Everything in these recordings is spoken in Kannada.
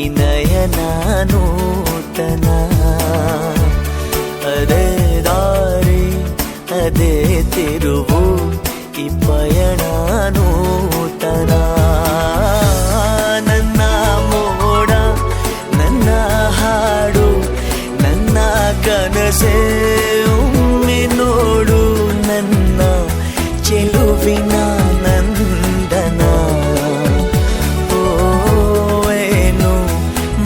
ಈ ನಯನ ನೂತನ. ಅದೇ ದಾರಿ ಅದೇ ತಿರುವು ಈ ಪಯಣ ನೂತನ. ನನ್ನ ಮೋಡ ನನ್ನ ಹಾಡು ನನ್ನ ಕನಸೇ ಒಮ್ಮೆ ನೋಡು ನನ್ನ ಚೆಲುವಿನ ನಂದನ. ಓ ಏನು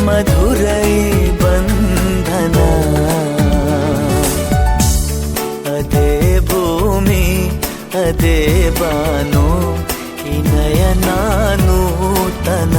ಮಧುರೈ ಬಂಧನ. ಅದೇ ಭೂಮಿ ಅದೇ ಬಾನು ಈ ನಯನ ನೂತನ.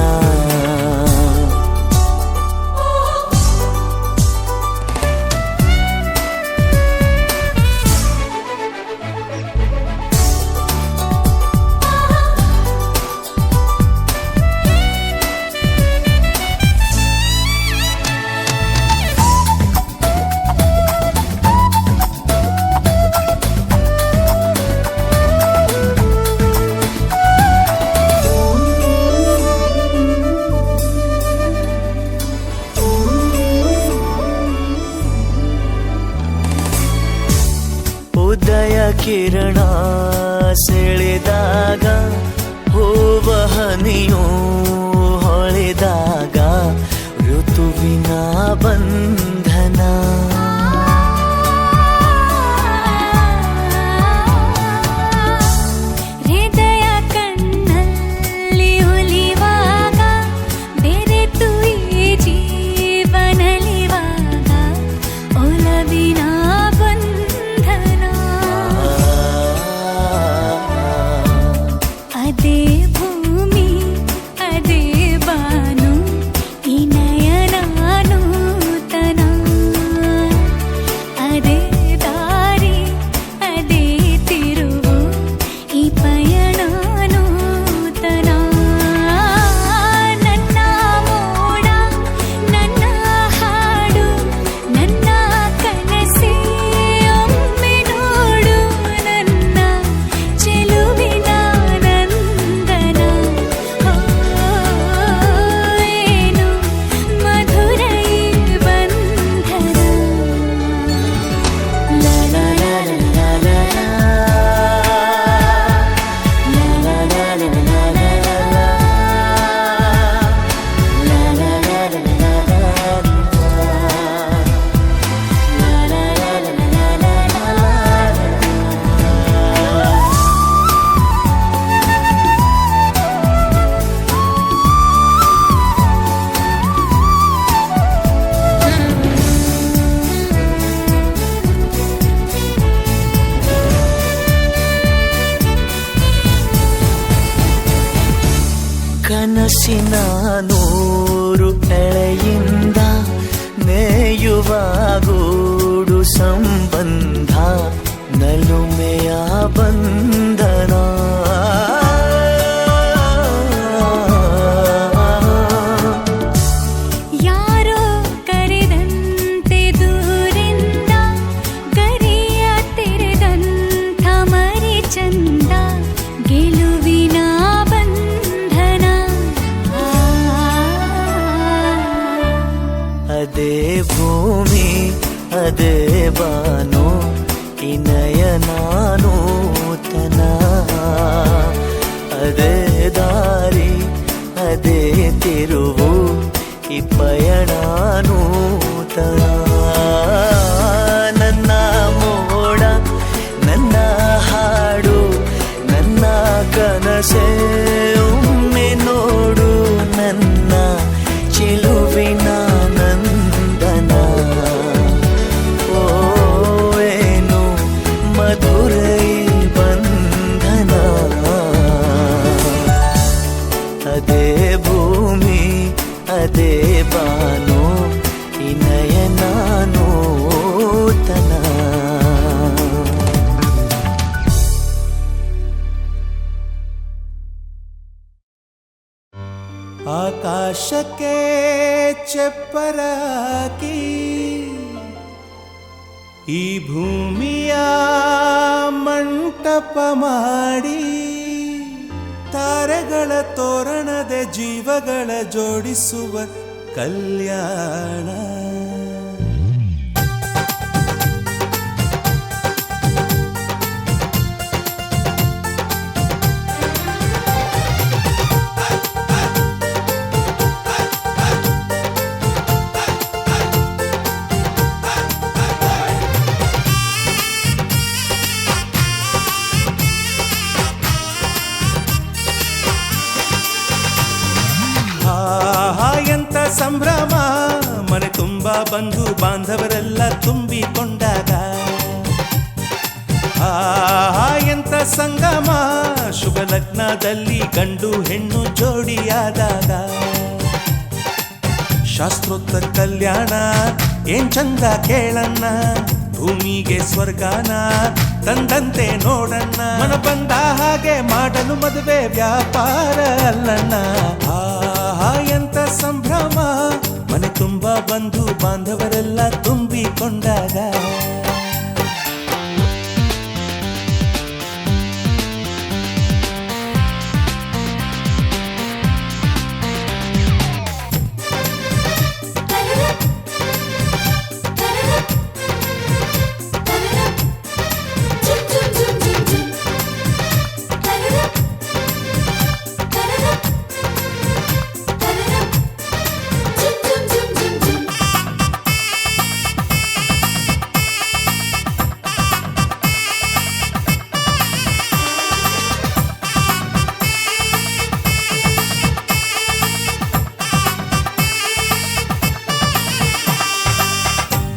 ಉದಯ ಕಿರಣ ಸೆಳೆದಾಗ ಹೂವ ಹನಿಯು ಹೊಳೆದಾಗ ಋತುವಿನ ಬಂಧನ. ಹೃದಯ ಕಣ್ಣಲ್ಲಿ ಒಲಿವಾಗ ಬೆರೆತು ಈ ಜೀವನಲಿವಾಗ ಒಲವಿನ ಅದೇ ಭೂಮಿ ಅದೇ ಬಾನು ಈ ನಯನ ನೂತನ. ಅದೇ ದಾರಿ ಅದೇ ತಿರುವು ಈ ಪಯಣ ನೂತನ. ನನ್ನ ಮೋಡ ನನ್ನ ಹಾಡು ನನ್ನ ಕನಸೇ ಒಮ್ಮೆ ನೋಡು ನನ್ನ ಚೆಲುವಿನ ನಂದನ. ಏನು ಮಧುರೈ ಬಂಧನ. ಲಾ ಲಾ ಲಾ ಲಾ ಲಾ ಲಾ ಲಾ ಲಾ ಲಾ ಲಾ ಲಾ ಕನಸಿನ ನೂರು ಎಳೆಯಿಂದ ನೇಯುವ ಗೂಡು ಸಂಬಂಧ ನಲುಮೆಯ ಬಂಧನ. ಯಾರೋ ಕರೆದಂತೆ ದೂರಿಂದ ಗರಿಯ ತೆರೆದಂಥ ಮರಿ ಚಂದ ಗೆಲುವಿನ ಬಂಧನ. ಅದೇ ಭೂಮಿ ಅದೇ ಬಾನು ಈ ನಯನ ನೂತನ. ಅದೇ ದಾರಿ ಅದೇ ತಿರುವು ಈ ಪಯಣ ನೂತನ. ನನ್ನ ಮೋಡ ನನ್ನ ಹಾಡು ನನ್ನ ಕನಸೇ ಒಮ್ಮೆ ನೋಡು ನನ್ನ ಚೆಲುವಿನ ನಂದನ. ಓ ಏನು ಮಧುರೈ ಬಂಧನ. ಅದೇ ಭೂಮಿ ಅದೇ ಬಾನು ಈ ನಯನ ನೂತನ. ಆಕಾಶಕ್ಕೆ ಚಪ್ಪರಾಕಿ ಈ ಭೂಮಿಯ ಮಂಟಪ ಮಾಡಿ ತಾರೆಗಳ ತೋರಣದ ಜೀವಗಳ ಜೋಡಿಸುವ ಕಲ್ಯಾಣ. ಎಂತ ಸಂಭ್ರಮ, ಮನೆ ತುಂಬ ಬಂಧು ಬಾಂಧವರೆಲ್ಲ ತುಂಬಿಕೊಂಡಾಗ. ಎಂತ ಸಂಗಮ, ಶುಭ ಲಗ್ನದಲ್ಲಿ ಗಂಡು ಹೆಣ್ಣು ಜೋಡಿಯಾದಾಗ. ಶಾಸ್ತ್ರೋತ್ತರ ಕಲ್ಯಾಣ ಏನ್ ಚಂದ ಕೇಳಣ್ಣ, ಭೂಮಿಗೆ ಸ್ವರ್ಗಾನ ತಂದಂತೆ ನೋಡಣ್ಣ. ಮನ ಬಂದ ಹಾಗೆ ಮಾಡಲು ಮದುವೆ ವ್ಯಾಪಾರ ಅಲ್ಲಣ್ಣ. ಎಂತ ಸಂಭ್ರಮ, ಮನೆ ತುಂಬ ಬಂಧು ಬಾಂಧವರೆಲ್ಲ ತುಂಬಿಕೊಂಡಾಗ.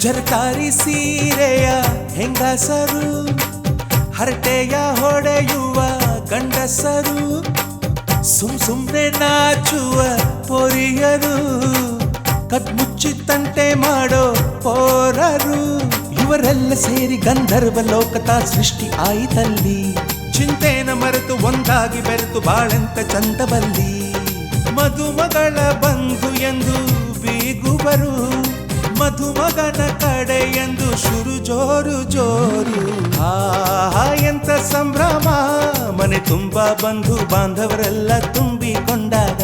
ಜರಕಾರಿ ಸೀರೆಯ ಹೆಂಗಸರು, ಹರಟೆಯ ಹೊಡೆಯುವ ಗಂಡಸರು, ಸುಮ್ನೆ ನಾಚುವ ಪೊರಿಯರು, ಕದ್ಮುಚ್ಚಿ ತಂಟೆ ಮಾಡೋ ಪೋರರು. ಇವರೆಲ್ಲ ಸೇರಿ ಗಂಧರ್ವ ಲೋಕದ ಸೃಷ್ಟಿ ಆಯಿತಲ್ಲಿ. ಚಿಂತೆನ ಮರೆತು ಒಂದಾಗಿ ಬೆರೆತು ಬಾಳೆಂತ ಚಂದವಲ್ಲಿ. ಮದುಮಗಳ ಬಂಧು ಎಂದು ಬೀಗುವರು, ಮಧುಮಗನ ಕಡೆ ಎಂದು ಶುರು ಜೋರು ಜೋರು. ಎಂತ ಸಂಭ್ರಮ, ಮನೆ ತುಂಬ ಬಂಧು ಬಾಂಧವರೆಲ್ಲ ತುಂಬಿಕೊಂಡಾಗ.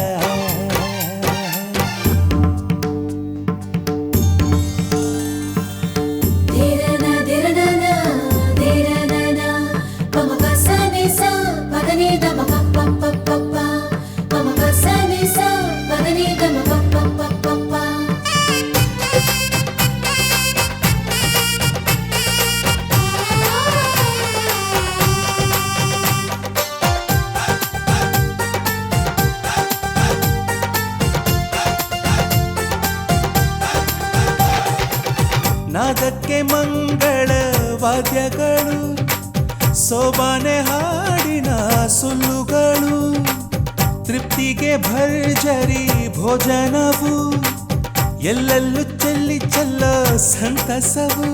ನಾದಕ್ಕೆ ಮಂಗಳ ವಾದ್ಯಗಳು, ಸೋಬಾನೆ ಹಾಡಿನ ಸುಳ್ಳುಗಳು, ತೃಪ್ತಿಗೆ ಭರ್ಜರಿ ಭೋಜನವು, ಎಲ್ಲೆಲ್ಲೂ ಚೆಲ್ಲಿ ಚೆಲ್ಲೋ ಸಂತಸವು.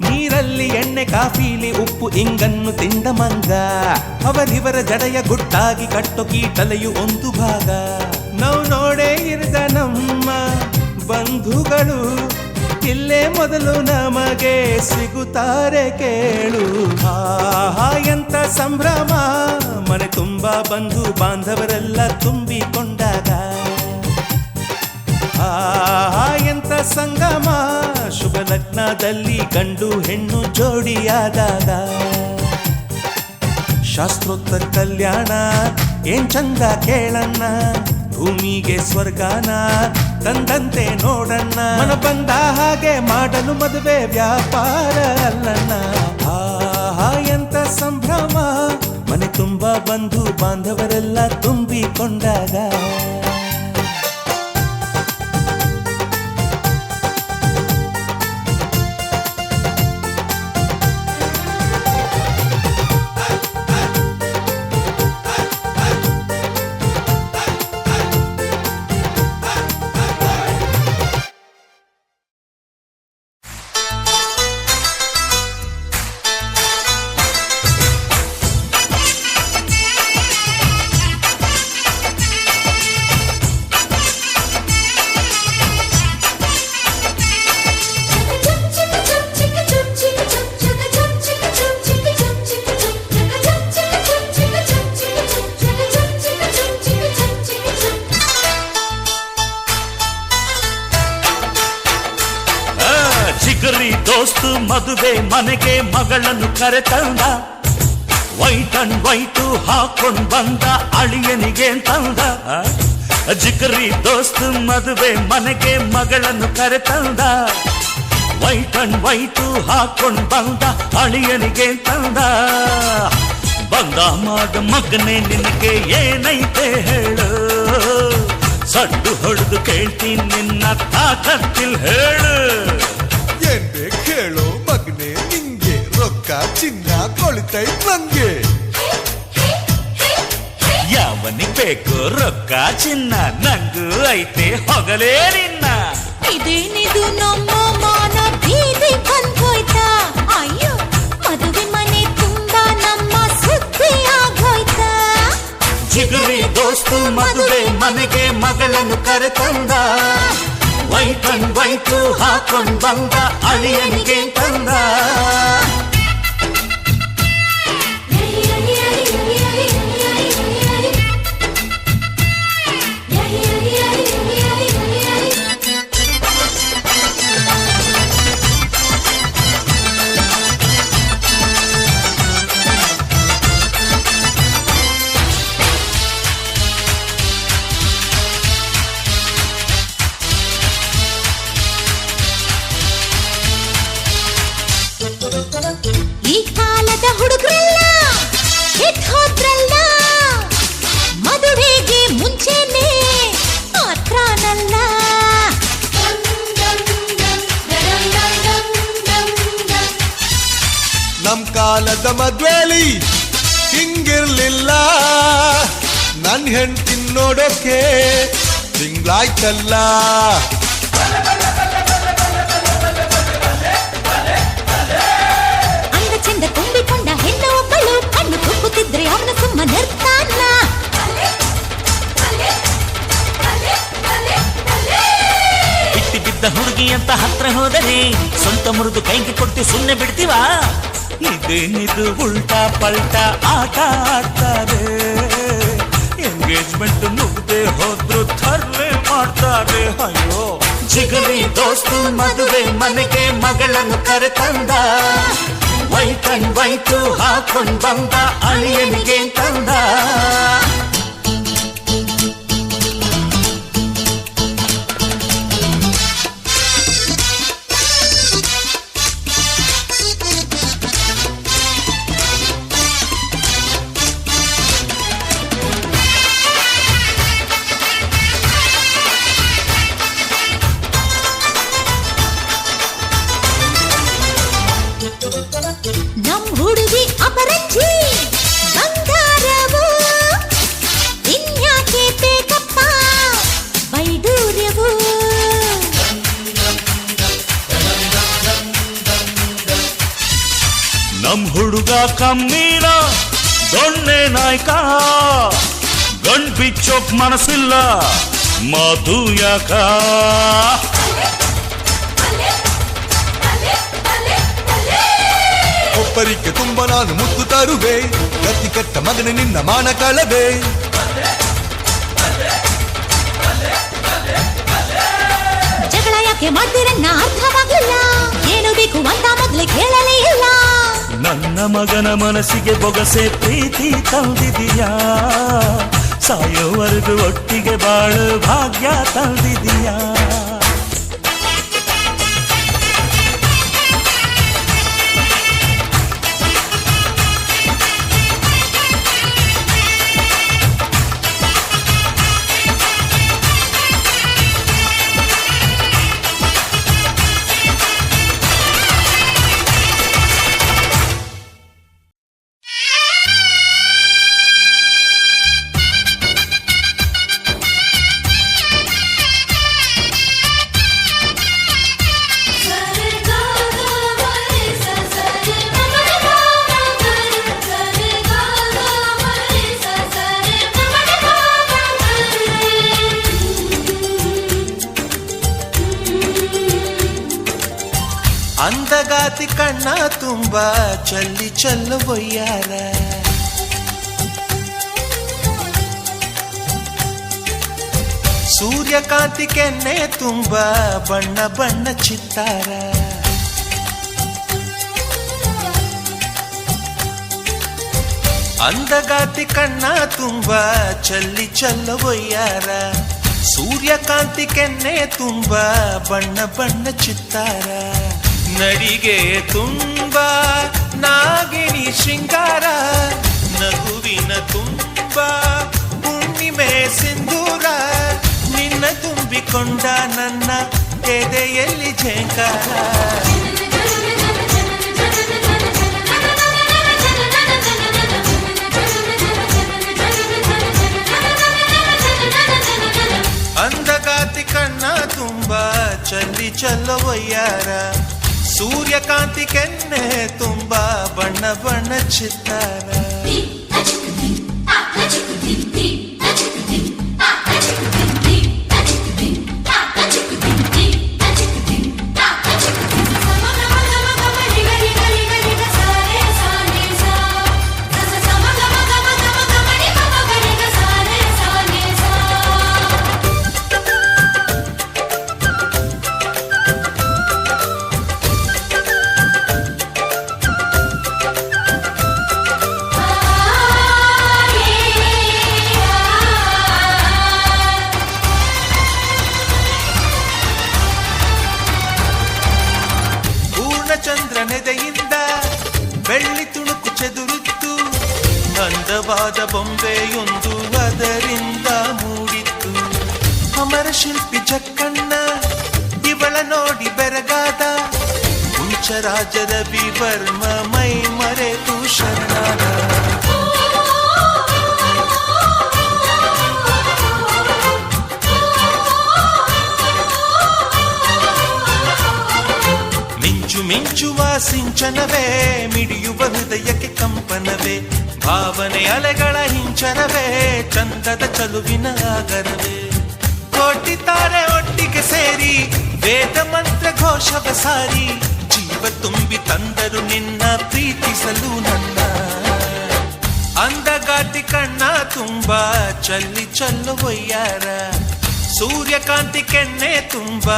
ನೀರಲ್ಲಿ ಎಣ್ಣೆ ಕಾಫಿಲಿ ಉಪ್ಪು ಇಂಗನ್ನು ತಿಂದ ಮಂಗ, ಅವರಿವರ ಜಡೆಯ ಗುಟ್ಟಾಗಿ ಕಟ್ಟೋ ಕೀಟಲೆಯು ಒಂದು ಭಾಗ. ನಾವು ನೋಡೇ ಇರದ ನಮ್ಮ ಬಂಧುಗಳು ಇಲ್ಲೇ ಮೊದಲು ನಮಗೆ ಸಿಗುತ್ತಾರೆ ಕೇಳು. ಎಂತ ಸಂಭ್ರಮ, ಮನೆ ತುಂಬ ಬಂಧು ಬಾಂಧವರೆಲ್ಲ ತುಂಬಿಕೊಂಡಾಗ. ಎಂತ ಸಂಗಮ, ಶುಭ ಲಗ್ನದಲ್ಲಿ ಗಂಡು ಹೆಣ್ಣು ಜೋಡಿಯಾದಾಗ. ಶಾಸ್ತ್ರೋತ್ತರ ಕಲ್ಯಾಣ ಏನ್ ಚಂದ ಕೇಳಣ್ಣ, ಭೂಮಿಗೆ ಸ್ವರ್ಗಾನ ತಂದಂತೆ ನೋಡಣ್ಣ. ಮನ ಬಂದ ಹಾಗೆ ಮಾಡಲು ಮದುವೆ ವ್ಯಾಪಾರ ಅಲ್ಲಣ್ಣ. ಎಂತ ಸಂಭ್ರಮ, ಮನೆ ತುಂಬ ಬಂಧು ಬಾಂಧವರೆಲ್ಲ ತುಂಬಿಕೊಂಡಾಗ. ಜಿಗರಿ ದೋಸ್ತು ಮದುವೆ ಮನೆಗೆ ಮಗಳನ್ನು ಕರೆತಂದ ವೈಟ್ ಅಂಡ್ ವೈಟು ಹಾಕೊಂಡ್ ಬಂದ ಅಳಿಯನಿಗೆ ತಂದ ಜಿಗರಿ ದೋಸ್ತು ಮದುವೆ ಮನೆಗೆ ಮಗಳನ್ನು ಕರೆತಂದ ವೈಟ್ ಅಂಡ್ ವೈಟು ಹಾಕೊಂಡ್ ಬಂದ ಅಳಿಯನಿಗೆ ತಂದ ಬಂದ ಮಾಡ ಮಗನೇ ನಿನಗೆ ಏನೈತೆ ಹೇಳು ಸಡ್ಡು ಹೊಡೆದು ಕೇಳ್ತೀನಿ ನಿನ್ನ ತಾಕತ್ತಿಲ್ ಹೇಳು ಏನ್ ಬೇಕು ಹೇಳು ಮಗನೆ ನಿಂಗೆ ರೊಕ್ಕ ಚಿನ್ನ ಕೊಳಿತೈತ್ ನಂಗೆ ಯಾವನಿಗೆ ಬೇಕು ರೊಕ್ಕ ಚಿನ್ನ ನಂಗೂ ಐತೆ ಹೊಗಲೇ ನಿನ್ನ ಇದೇನಿದು ನಮ್ಮ ಮಾನ ಬೀದಿ ಬಂದೋಯ್ತಾ ಅಯ್ಯೋ ಮದುವೆ ಮನೆ ತುಂಬಾ ನಮ್ಮ ಸುದ್ದಿ ಆಗೋಯ್ತಾ ಜಿಗರಿ ದೋಸ್ತು ಮದುವೆ ಮನೆಗೆ ಮಗಳನ್ನು ಕರೆತಂದ ವೈಟ್ ಅಂಡ್ ವೈಟು ಹಾಕೊಂಡ್ ಬಂದ ಅಳಿಯನಿಗೆ ತಂದ ಈ ಕಾಲದ ಹುಡುಗರೆಲ್ಲ ಎದ್ದು ಹೋದ್ರಲ್ಲ ಮದುವೆಗೆ ಮುಂಚೆನೆ ಮಾತ್ರನಲ್ಲ ನಮ್ ಕಾಲದ ಮದ್ವೇಲಿ ಹಿಂಗಿರ್ಲಿಲ್ಲ ನನ್ ಹೆಂಡ್ತಿ ನೋಡೋಕೆ ತಿಂಗ್ಳಾಯ್ತಲ್ಲ ಅಂದ ಚಂದ ತುಂಬಿಕೊಂಡ ಹೆಣ್ಣು ಒಬ್ಬಳು ಕಣ್ಣು ತುಕ್ಕುತ್ತಿದ್ರೆ ಅವನ ಸುಮ್ಮನಿರ್ತಾನ ಬಿಟ್ಟಿ ಬಿದ್ದ ಹುಡುಗಿ ಅಂತ ಹತ್ರ ಹೋದರೆ ಸ್ವಂತ ಮುರಿದು ಕೈಗೆ ಕೊಟ್ಟು ಸುಮ್ಮನೆ ಬಿಡ್ತೀವ ಇದೇನಿದು ಉಲ್ಟಾ ಪಲ್ಟಾ ಆಟ ಆಡ್ತಾರೆ ಎಂಗೇಜ್ಮೆಂಟ್ ಮುಗ್ದೆ ಹೋದ್ರು ಥರ್ಲೆ ಮಾಡ್ತಾರೆ ಅಯ್ಯೋ ಜಿಗರಿ ದೋಸ್ತು ಮದುವೆ ಮನೆಗೆ ಮಗಳನ್ನು ಕರೆತಂದ ವೈಟ್ ಅಂಡ್ ವೈಟು ಹಾಕೊಂಡ್ ಬಂದ ಅಳಿಯನಿಗೆ ತಂದ ನಮ್ ಹುಡುಗಿ ಅಪರಂಜಿ ಬಂಗಾರವು ಇನ್ಯಾಕೆ ಬೇಕಪ್ಪ ಬೈಡೂರ್ಯವು ನಮ್ ಹುಡುಗ ಕಮ್ಮೀನ ದೊಣ್ಣೆ ನಾಯ್ಕ ಗಂಡ್ ಬಿಚ್ಚೋಕ್ ಮನಸ್ಸಿಲ್ಲ ಮಾತು ಯಾಕ ಒಬ್ಬರಿಗೆ ತುಂಬ ನಾನು ಮುತ್ತು ತರುವೆ ಗತಿ ಕಟ್ಟ ಮಗನೇ ನಿನ್ನ ಮಾನ ಕಳವೆ ಜಗಳ ಯಾಕೆ ಮಾಡ್ತೀರನ್ನ ಅರ್ಥವಾಗಲಿಲ್ಲ ಏನು ಬೇಕು ಅಂತ ಮೊದಲೇ ಕೇಳಲೇ ಇಲ್ಲ ನನ್ನ ಮಗನ ಮನಸ್ಸಿಗೆ ಬೊಗಸೆ ಪ್ರೀತಿ ತಂದಿದೀಯಾ ಸಾಯೋವರೆಗೂ ಒಟ್ಟಿಗೆ ಬಾಳು ಭಾಗ್ಯ ತಂದಿದೀಯಾ ಅಂದಗಾತಿ ಕಣ್ಣ ತುಂಬ ಚಲ್ಲಿ ಚೆಲ್ಲುವಯ್ಯಾರ ಸೂರ್ಯಕಾಂತಿ ಕೆನ್ನೆ ತುಂಬ ಬಣ್ಣ ಬಣ್ಣ ಚಿತ್ತಾರ ಅಂದಗಾತಿ ಕಣ್ಣ ತುಂಬ ಚಲ್ಲಿ ಚಲ್ಲವೊಯ್ಯಾರ ಸೂರ್ಯಕಾಂತಿ ಕೆನ್ನೆ ತುಂಬ ಬಣ್ಣ ಬಣ್ಣ ಚಿತ್ತಾರ ನಡಿಗೆ ತುಂಬ ನಾಗಿಣಿ ಶೃಂಗಾರ ನಗುವಿನ ತುಂಬ ಹುಣ್ಣಿಮೆ ಸಿಂಧೂರ ನಿನ್ನ ತುಂಬಿಕೊಂಡ ನನ್ನ ಎದೆಯಲ್ಲಿ ಝೇಂಕಾರ ಅಂದಗಾತಿ ಕಣ್ಣ ತುಂಬ ಚಲ್ಲಿ ಚಲ್ಲವೊಯ್ಯಾರ ಸೂರ್ಯಕಾಂತಿ ಕೆನ್ನೆ ತುಂಬ ಬಣ್ಣ ಬಣ್ಣ ಚಿತ್ತಾರ ಚಂದ್ರನೆದೆಯಿಂದ ಬೆಳ್ಳಿ ತುಣುಕು ಚೆದುರಿತ್ತು ಅಂದವಾದ ಬೊಂಬೆಯೊಂದು ಅದರಿಂದ ಮೂಡಿತ್ತು ಅಮರ ಶಿಲ್ಪಿ ಜಕ್ಕಣ್ಣ ಇವಳ ನೋಡಿ ಬೆರಗಾದ ಹುಂಚರಾಜ ರವಿ ವರ್ಮ ಮೈ ಮರೆತು ಶರಣಾದ ಮಿಂಚುವ ಸಿಂಚನವೇ ಮಿಡಿಯುವ ಹೃದಯಕ್ಕೆ ಕಂಪನವೇ ಭಾವನೆ ಅಲೆಗಳ ಹಿಂಚನವೇ ಚಂದದ ಚಲುವಿನ ಆಗರವೇ ಕೋಟಿ ತಾರೆ ಒಟ್ಟಿಗೆ ಸೇರಿ ವೇದ ಮಂತ್ರ ಘೋಷವ ಸಾರಿ ಜೀವ ತುಂಬಿ ತಂದರು ನಿನ್ನ ಪ್ರೀತಿಸಲು ನನ್ನ ಅಂದಗಾತಿ ಕಣ್ಣ ತುಂಬ ಚಲ್ಲಿ ಚಲ್ಲವೊಯ್ಯಾರ ಸೂರ್ಯಕಾಂತಿ ಕೆನ್ನೆ ತುಂಬ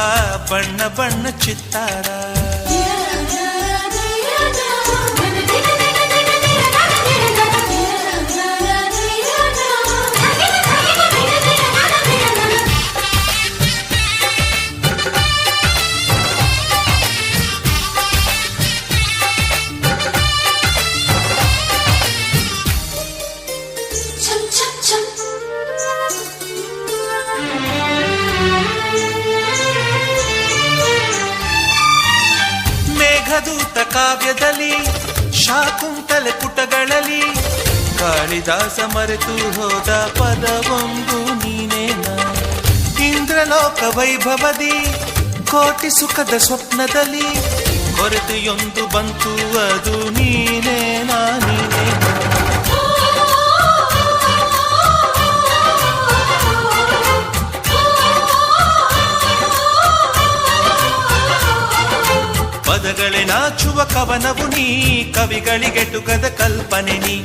ಬಣ್ಣ ಬಣ್ಣ ಚಿತ್ತಾರ ಮೇಘದೂತ ಕಾವ್ಯದಲ್ಲಿ ಶಾಕುಂತಲೆ ಪುಟಗಳಲ್ಲಿ ಕಾಳಿದಾಸ ಮರೆತು ಹೋದ ಪದವೊಂದು ನೀನೇನ ಇಂದ್ರಲೋಕ ವೈಭವದಿ ಕೋಟಿ ಸುಖದ ಸ್ವಪ್ನದಲ್ಲಿ ಕೊರತೆಯೊಂದು ಬಂತು ಅದು ನೀನೇನಾ ನೀನೇನಾ ಪದಗಳೇ ನಾಚುವ ಕವನವು ನೀ ಕವಿಗಳಿಗೆಟುಕದ ಕಲ್ಪನೆ ನೀ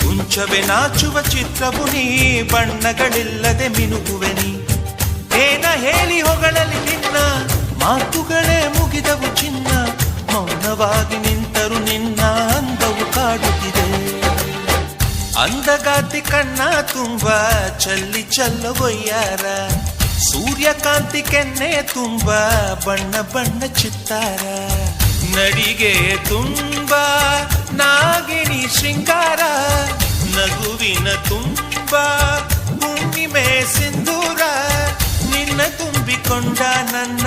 ಕುಂಚವೇ ನಾಚುವ ಚಿತ್ರವು ನೀ ಬಣ್ಣಗಳಿಲ್ಲದೆ ಮಿನುಗುವೆ ನೀ ಏನ ಹೇಳಿ ಹೊಗಳಲ್ಲಿ ನಿನ್ನ ಮಾತುಗಳೇ ಮುಗಿದವು ಚಿನ್ನ ಮೌನವಾಗಿ ನಿಂತರು ನಿನ್ನ ಅಂದವು ಕಾಡುತ್ತಿದೆ ಅಂದಗಾತಿ ಕಣ್ಣ ತುಂಬ ಚಲ್ಲಿ ಚಲ್ಲವೊಯ್ಯಾರ ಸೂರ್ಯಕಾಂತಿ ಕೆನ್ನೆ ತುಂಬ ಬಣ್ಣ ಬಣ್ಣ ಚಿತ್ತಾರ ನಡಿಗೆ ತುಂಬ ನಾಗಿಣಿ ಶೃಂಗಾರ ನಗುವಿನ ತುಂಬ ಹುಣ್ಣಿಮೆ ಸಿಂಧೂರ ನಿನ್ನ ತುಂಬಿಕೊಂಡ ನನ್ನ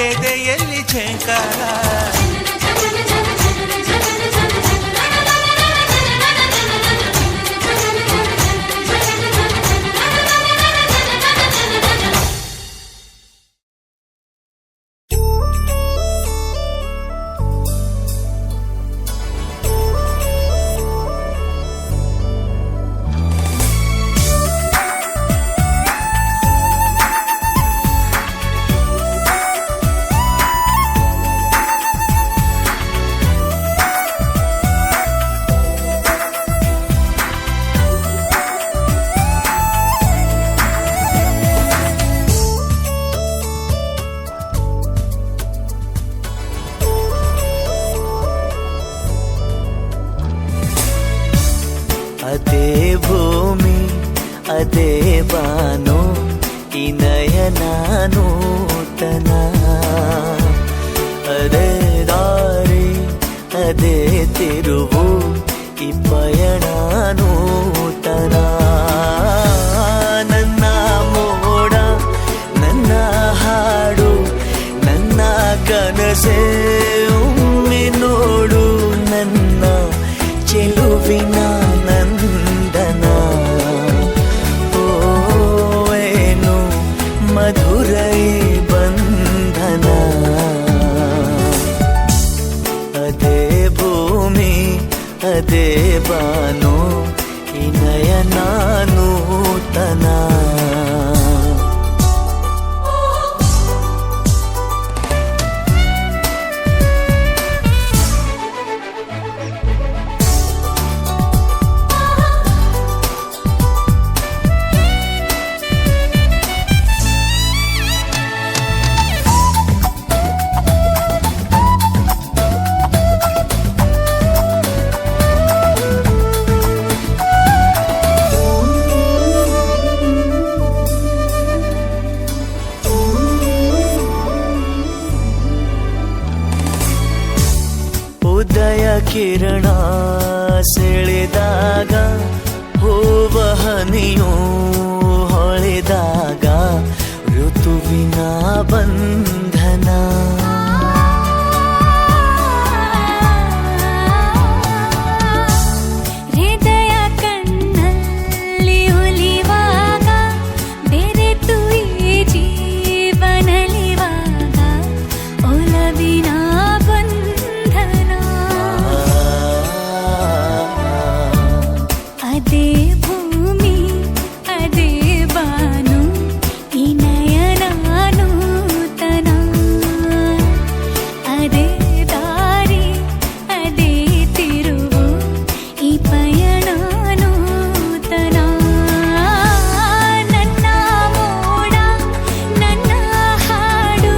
ಎದೆಯಲ್ಲಿ ಝೇಂಕಾರ ಅದೇ ಬಾನು ಈ ನಯನ ನೂತನ ಅದೇ ದಾರಿ ಅದೇ ತಿರುವು ಈ ಪಯಣ ನೂತನ ನನ್ನ ಮೋಡ ನನ್ನ ಹಾಡು ನನ್ನ ಕನಸೆ ಒಮ್ಮೆ ನೋಡು ನನ್ನ ಚೆಲುವಿನ ನಂದನ ಓ ಏನು ಮಧುರೈ ಬಂಧನ ಅದೇ ಭೂಮಿ ಅದೇ ಬಾನು ಈ ನಯನ ನೂತನ ಉದಯ ಕಿರಣ ಸೆಳೆದಾಗ ಹೂವ ಹನಿಯು ಹೊಳೆದಾಗ ಋತುವಿನ ಬಂಧನ ಹೃದಯ ಕಣ್ಣಲ್ಲಿ ಒಲಿವಾಗ ಬೆರೆತು ಈ ಜೀವನಲಿವಾಗ ಒಲವಿನ ಬಂಧನ ಅದೇ ಭೂಮಿ ಅದೇ ಬಾನು ಈ ನಯನ ನೂತನ ಅದೇ ದಾರಿ ಅದೇ ತಿರುವು ಈ ಪಯಣ ನೂತನ ನನ್ನ ಮೋಡ ನನ್ನ ಹಾಡು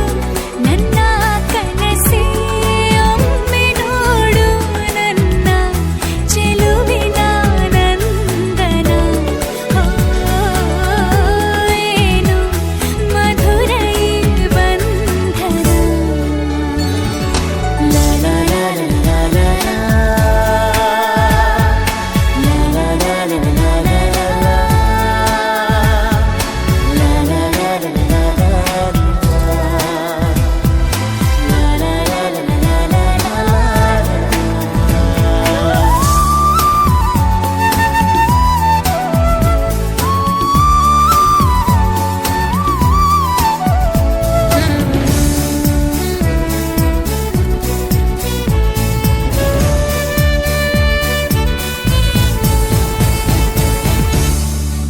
ನನ್ನ ಕನಸೆ ಒಮ್ಮೆ ನೋಡು ನನ್ನ ಚೆಲುವಿನ ನಂದನ ಏನು ಮಧುರೈ ಬಂಧನ ಲಾ ಲಾ ಲಾ ಲಾ ಲಾ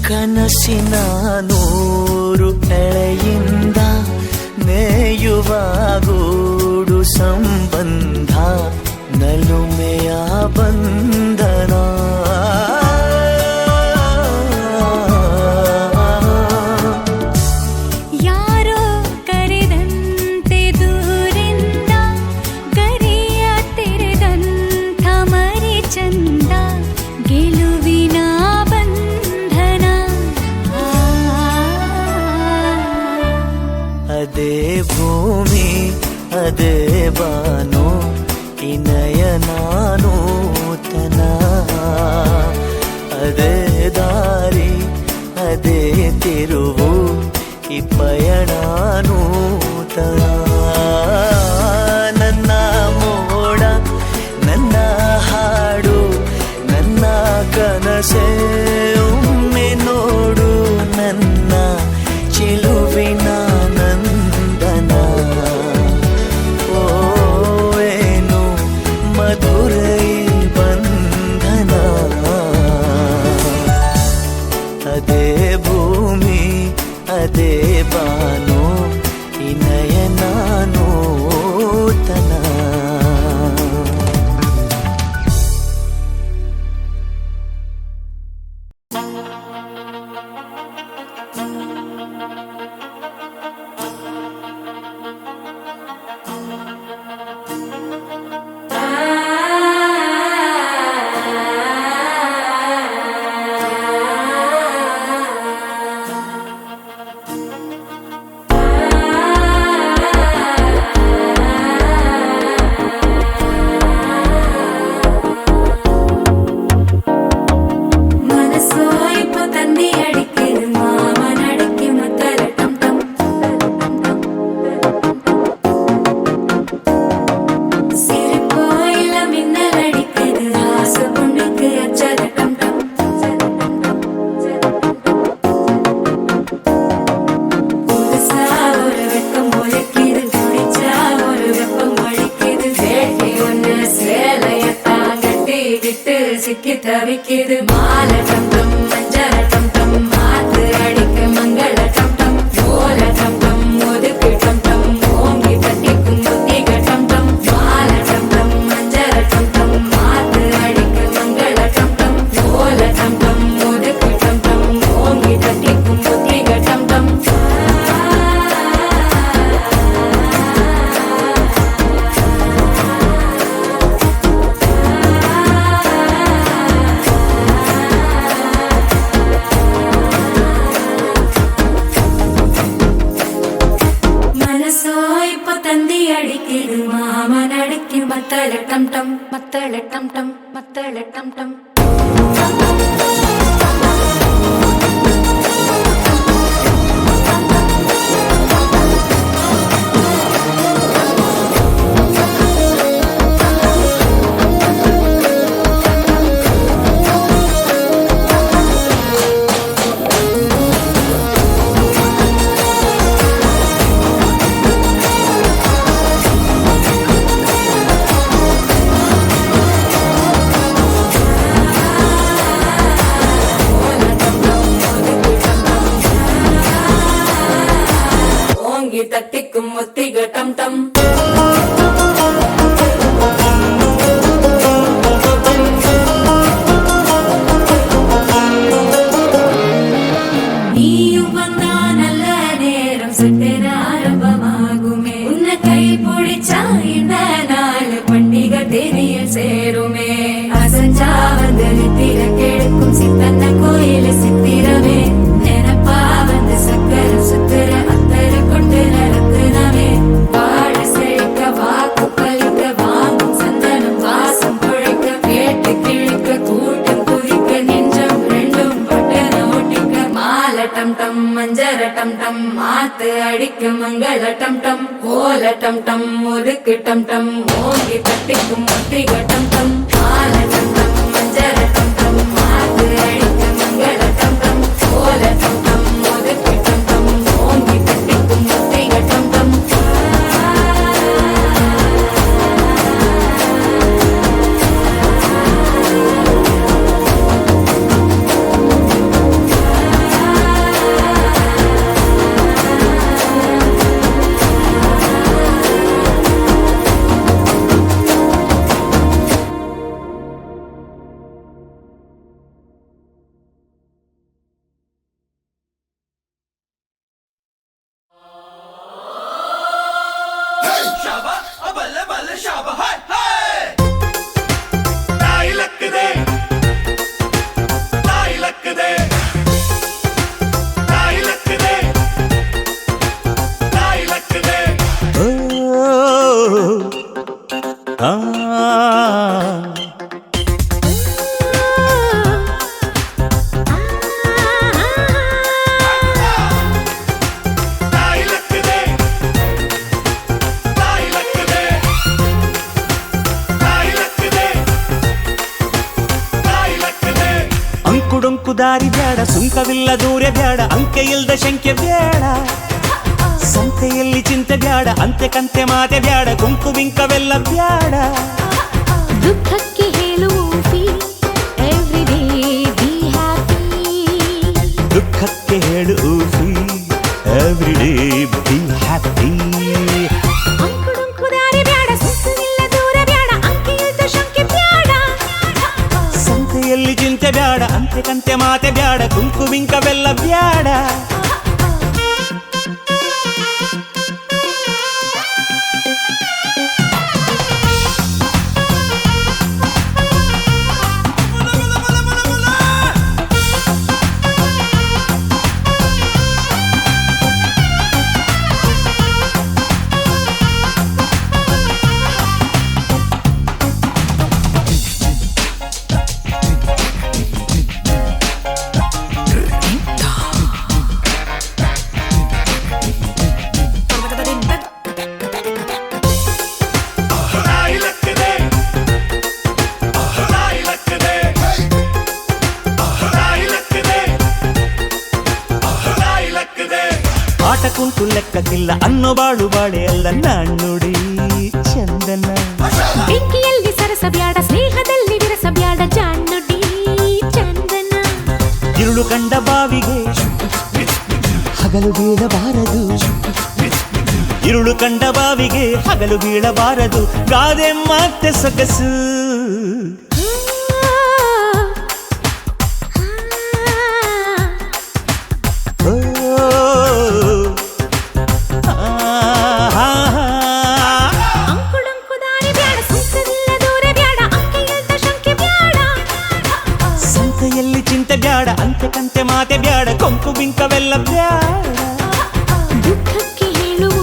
ಕನಸಿನ ನೂರು ಎಳೆಯಿಂದ ನೇಯುವ ಗೂಡು ಸಂಬಂಧ ನಲುಮೆಯ ಬಂಧನ ಯಾರೋ ಕರೆದಂತೆ ದೂರಿಂದ ಗರಿಯ ತೆರೆದಂಥ ಮರಿ ಚಂದ ಗೆಲುವಿನ ಬಂಧನ ಅದೇ ಭೂಮಿ ಅದೇ ಬಾನು ಈ ನಯನ ನೂತನ ಅದೇ ದಾರಿ ಅದೇ ತಿರುವು ಈ ಪಯಣ ನೂತನ ನನ್ನ ಮೋಡ ನನ್ನ ಹಾಡು ನನ್ನ ಕನಸೆ ಒಮ್ಮೆ ನೋಡು ನನ್ನ ಚೆಲುವಿನ ನಂದನ ಓ ಏನು ಮಧುರೈ ಬಂಧನ ಅದೇ ಭೂಮಿ ಅದೇ ಬಾನು ಈ ನಯನ இப்ப தந்தி அடிக்குது மாமன் அடிக்கு மத்தள டம் டம் மத்தள டம் டம் மத்தள டம் டம். தட்டிக்கும் முத்திக டம் டம். நீயும் வந்தா நல்ல நேரம் சட்டென ஆரம்பமாகுமே. உன்னை கை பிடிச்சா இந்த நாள் பண்டிகை தெரிய சேருமே. அசஞ்சா வந்து நித்திர கெடுக்கும் சித்தன்ன கோயில சித்திரமே. நினப்பா வந்து சக்கர சுத்துற அத்தர கொண்டு நடத்துனவே. வாழ செழிக்க வாக்கு பலிக்க வாங்கும் சந்தனம் வாசம் குழைக்க கேட்டு கிழிக்க கூட்டம் குதிக்க நெஞ்சம் ரெண்டும் பட்டன ஒட்டிக்க. மால டம் டம் மஞ்சர டம் டம் மாத்து அடிக்க மங்கள டம் டம். ஓல டம் டம் ஒதுக்கு டம் டம் ஓங்கி தட்டிக்கும் முத்திக டம் டம். மால டம் டம் மஞ்சர டம் டம் மாத்து அடிக்க மங்கள டம் டம். ஓல டம் டம் ஒதுக்கு டம் டம் ஓங்கி தட்டிக்கும் முத்திக டம் டம். ಅಂಕುಡೊಂಕು ದಾರಿ ಬ್ಯಾಡ, ಸುಂಕವಿಲ್ಲ ದೂರ ಬ್ಯಾಡ, ಅಂಕೆ ಇಲ್ದ ಶಂಕೆ ಬ್ಯಾಡ, ಸಂತೆಯಲ್ಲಿ ಚಿಂತೆ ಬ್ಯಾಡ, ಅಂತೆ ಕಂತೆ ಮಾತೆ ಬ್ಯಾಡ, ಕುಂಕು ಬಿಂಕವೆಲ್ಲ ಬ್ಯಾಡ. ದುಃಖಕ್ಕೆ ಹೇಳುವ ಎವ್ರಿ ಡೇ ಬಿ ಹ್ಯಾಪಿ. ದುಃಖಕ್ಕೆ ಹೇಳು ಎವ್ರಿ ಡೇ ಬಿ ಹ್ಯಾಪಿ. ಅಂಕುಡೊಂಕು ದಾರಿ ಬ್ಯಾಡ, ಸುಂಕವಿಲ್ಲ ದೂರ ಬ್ಯಾಡ, ಅಂಕೆ ಇಲ್ದ ಶಂಕೆ ಬ್ಯಾಡ, ಸಂತೆಯಲ್ಲಿ ಚಿಂತೆ ಬ್ಯಾಡ, ಅಂತೆ ಕಂತೆ ಮಾತೆ ಬ್ಯಾಡ, ಕುಂಕು ಬಿಂಕವೆಲ್ಲ ಬ್ಯಾಡ. ಆಟಕ್ಕುಂಟು ಲೆಕ್ಕಕ್ಕಿಲ್ಲ ಅನ್ನೋ ಬಾಳು ಬಾಳೆ ಅಲ್ಲ ನಾಣ್ಣುಡಿ ಚಂದನ. ಬೆಂಕಿಯಲ್ಲಿ ಸರಸ ಬ್ಯಾಡ, ಸ್ನೇಹದಲ್ಲಿ ವಿರಸ ಬ್ಯಾಡ, ಜಾಣ್ಣುಡಿ ಚಂದನ. ഇരുಳು ಕಂಡ ಬಾವಿಗೆ ಹಗಲು ಬೀಳಬಾರದು, ഇരുಳು ಕಂಡ ಬಾವಿಗೆ ಹಗಲು ಬೀಳಬಾರದು, ಗಾದೆ ಮತ್ತೆ ಸೊಗಸು. ಸಂತೆಯಲ್ಲಿ ಚಿಂತೆ ಬ್ಯಾಡ, ಅಂತೆ ಕಂತೆ ಮಾತೆ ಬ್ಯಾಡ, ಕೊಂಕು ಬಿಂಕವೆಲ್ಲ ಬ್ಯಾಡ. ದುಃಖಕ್ಕೆ ಹೇಳುವ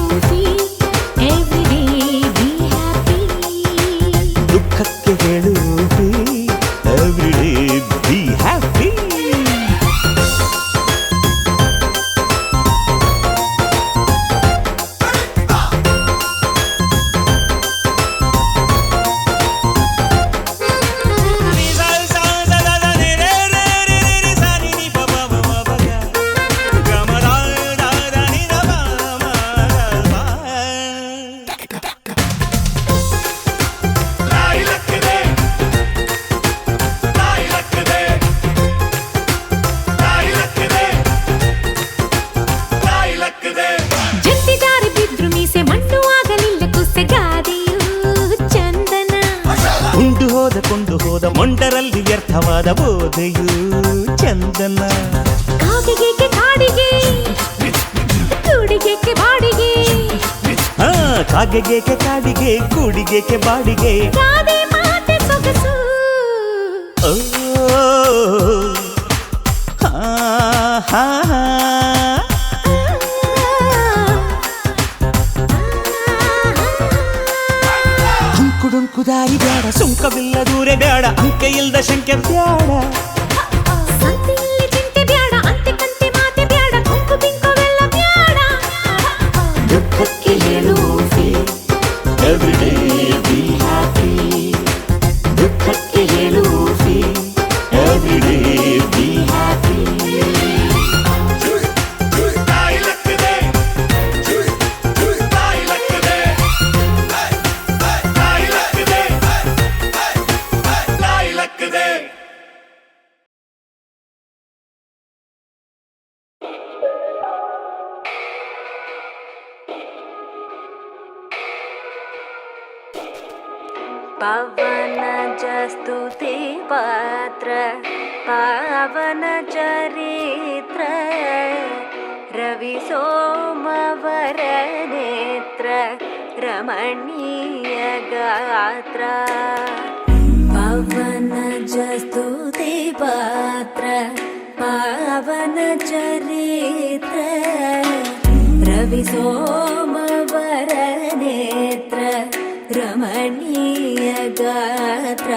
ಅರ್ಥವಾದ ಬೋಧೆಯು ಚಂದನ. ಕಾಗೆಗೆ ಕಾಡಿಗೆ ಕೂಡಿಗೆ ಬಾಡಿಗೆ ಕಾಗೆಗೆ ಕಾಡಿಗೆ ಕೂಡಿಗೆ ಬಾಡಿಗೆ ಗಾದೆ ಮಾತೆ ಸೊಗಸು. ಓ ಹಾ ಹಾ ಹಾ. ಅಂಕುಡೊಂಕು ದಾರಿ ಬ್ಯಾಡ, ಸುಂಕವಿಲ್ಲ ದೂರೆ ಬ್ಯಾಡ, ಅಂಕೆ ಇಲ್ದ ಶಂಕೆ ಬ್ಯಾಡ. ಸಂತಿಯಲ್ಲಿ ಚಿಂತೆ ಬ್ಯಾಡ, ಅಂತೆ ಕಂತೆ ಮಾತೆ ಬ್ಯಾಡ, ಕೊಂಕು ಬಿಂಕವೆಲ್ಲ ಬ್ಯಾಡ. ದುಃಖಕ್ಕೆ ಹೇಳು every day be happy. ದುಃಖಕ್ಕೆ ಹೇಳು every day be happy. ಪವನ ಜಸ್ತುತಿ ಪಾತ್ರ ಪಾವನ ಚರಿತ್ರ ರವಿ ಸೋಮವರ ನೇತ್ರ ರಮಣೀಯ ಗಾತ್ರ. ಪವನ ಜಸ್ತುತಿ ಪಾತ್ರ ಪಾವನ ಚರಿತ್ರ ರವಿ ಸೋಮವರ ನೇತ್ರ ರಮಣೀಯ ಗಾತ್ರ.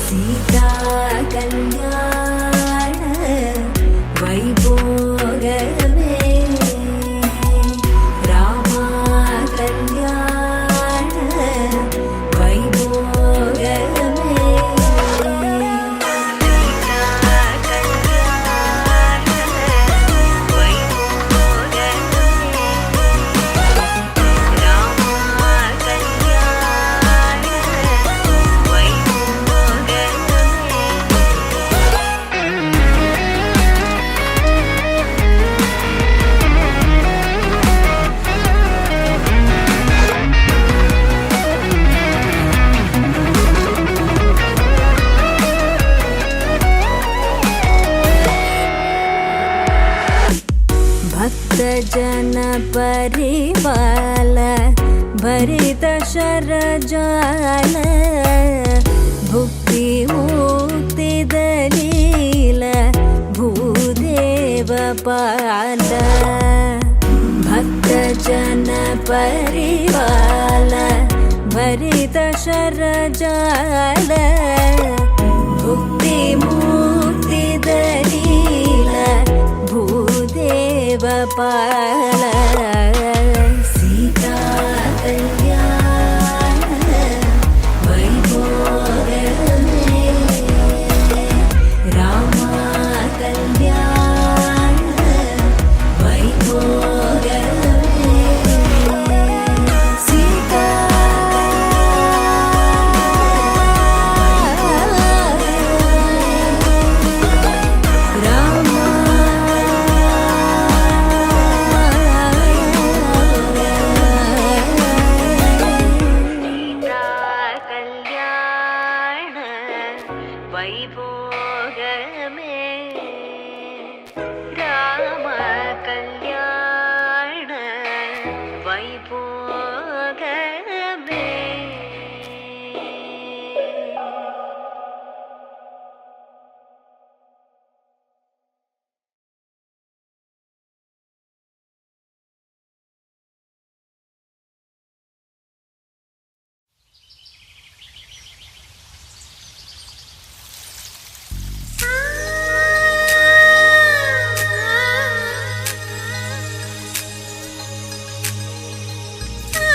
ಸೀತಾ ಕಲ್ಯಾಣ ವೈಭೋಗವೇ ರಾಮ ಕಲ್ಯಾಣ ವೈಭೋಗವೇ. ಸೀತಾ ಕಲ್ಯಾಣ ವೈಭೋಗವೇ ರಾಮ ಕಲ್ಯಾಣ ವೈಭೋಗವೇ. ಭಕ್ತ ಜನ ಪರಿವಾಲ ಭರಿತ ಶರಜಾಲ ಭುಕ್ತಿ ಮುಕ್ತಿ ದಲೀಲ ಭೂದೇವ ಪಾಲ. ಭಕ್ತ ಜನ ಪರಿವಾಲ ಭರಿತ ಶರಜಾಲ ಭುಕ್ತಿ ಮುಕ್ತಿ ದಲೀಲ ಭೂದೇವ ಪಾಲ. ಸೀತಾ ಕಲ್ಯಾಣ ವೈಭೋಗವೇ ರಾಮ ಕಲ್ಯಾಣ ವೈಭೋಗವೇ. ಸೀತಾ ರಾಮ ಕಲ್ಯಾಣ ವೈಭೋಗಮೇ ರಾಮ ಕಲ್ಯಾಣ ವೈಭೋಗಮೇ. ಆ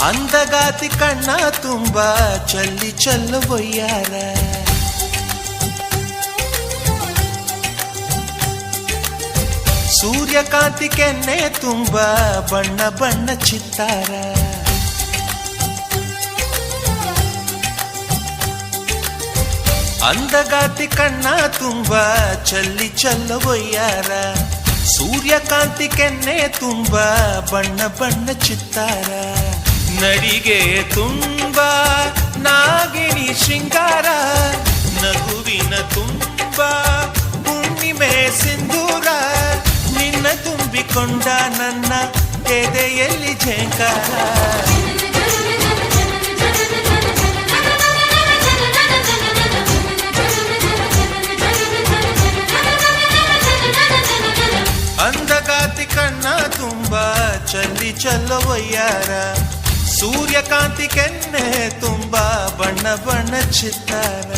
ಅಂದಗಾತಿ ಕಣ್ಣ ತುಂಬ ಚಲ್ಲಿ ಚೆಲ್ಲುವಯ್ಯಾರ ಸೂರ್ಯಕಾಂತಿ ಕೆನ್ನೆ ತುಂಬ ಬಣ್ಣ ಬಣ್ಣ ಚಿತ್ತಾರ ಅಂದಗಾತಿ ಕಣ್ಣ ತುಂಬ ಚಲ್ಲಿ ಚೆಲ್ಲುವಯ್ಯಾರ ಸೂರ್ಯಕಾಂತಿ ಕೆನ್ನೆ ತುಂಬ ಬಣ್ಣ ಬಣ್ಣ ಚಿತ್ತಾರ ನಡಿಗೆ ತುಂಬ ನಾಗಿಣಿ ಶೃಂಗಾರ ನಗುವಿನ ತುಂಬ ಹುಣ್ಣಿಮೆ ಸಿಂಧೂರ ನಿನ್ನ ತುಂಬಿಕೊಂಡ ನನ್ನ ಎದೆಯಲ್ಲಿ ಝೇಂಕಾರ ಅಂದಗಾತಿ ಕಣ್ಣ ತುಂಬ ಚಲ್ಲಿ ಚೆಲ್ಲುವಯ್ಯಾರ ಸೂರ್ಯಕಾಂತಿ ಕೆನ್ನೆ ತುಂಬ ಬಣ್ಣ ಬಣ್ಣ ಚಿತ್ತಾರ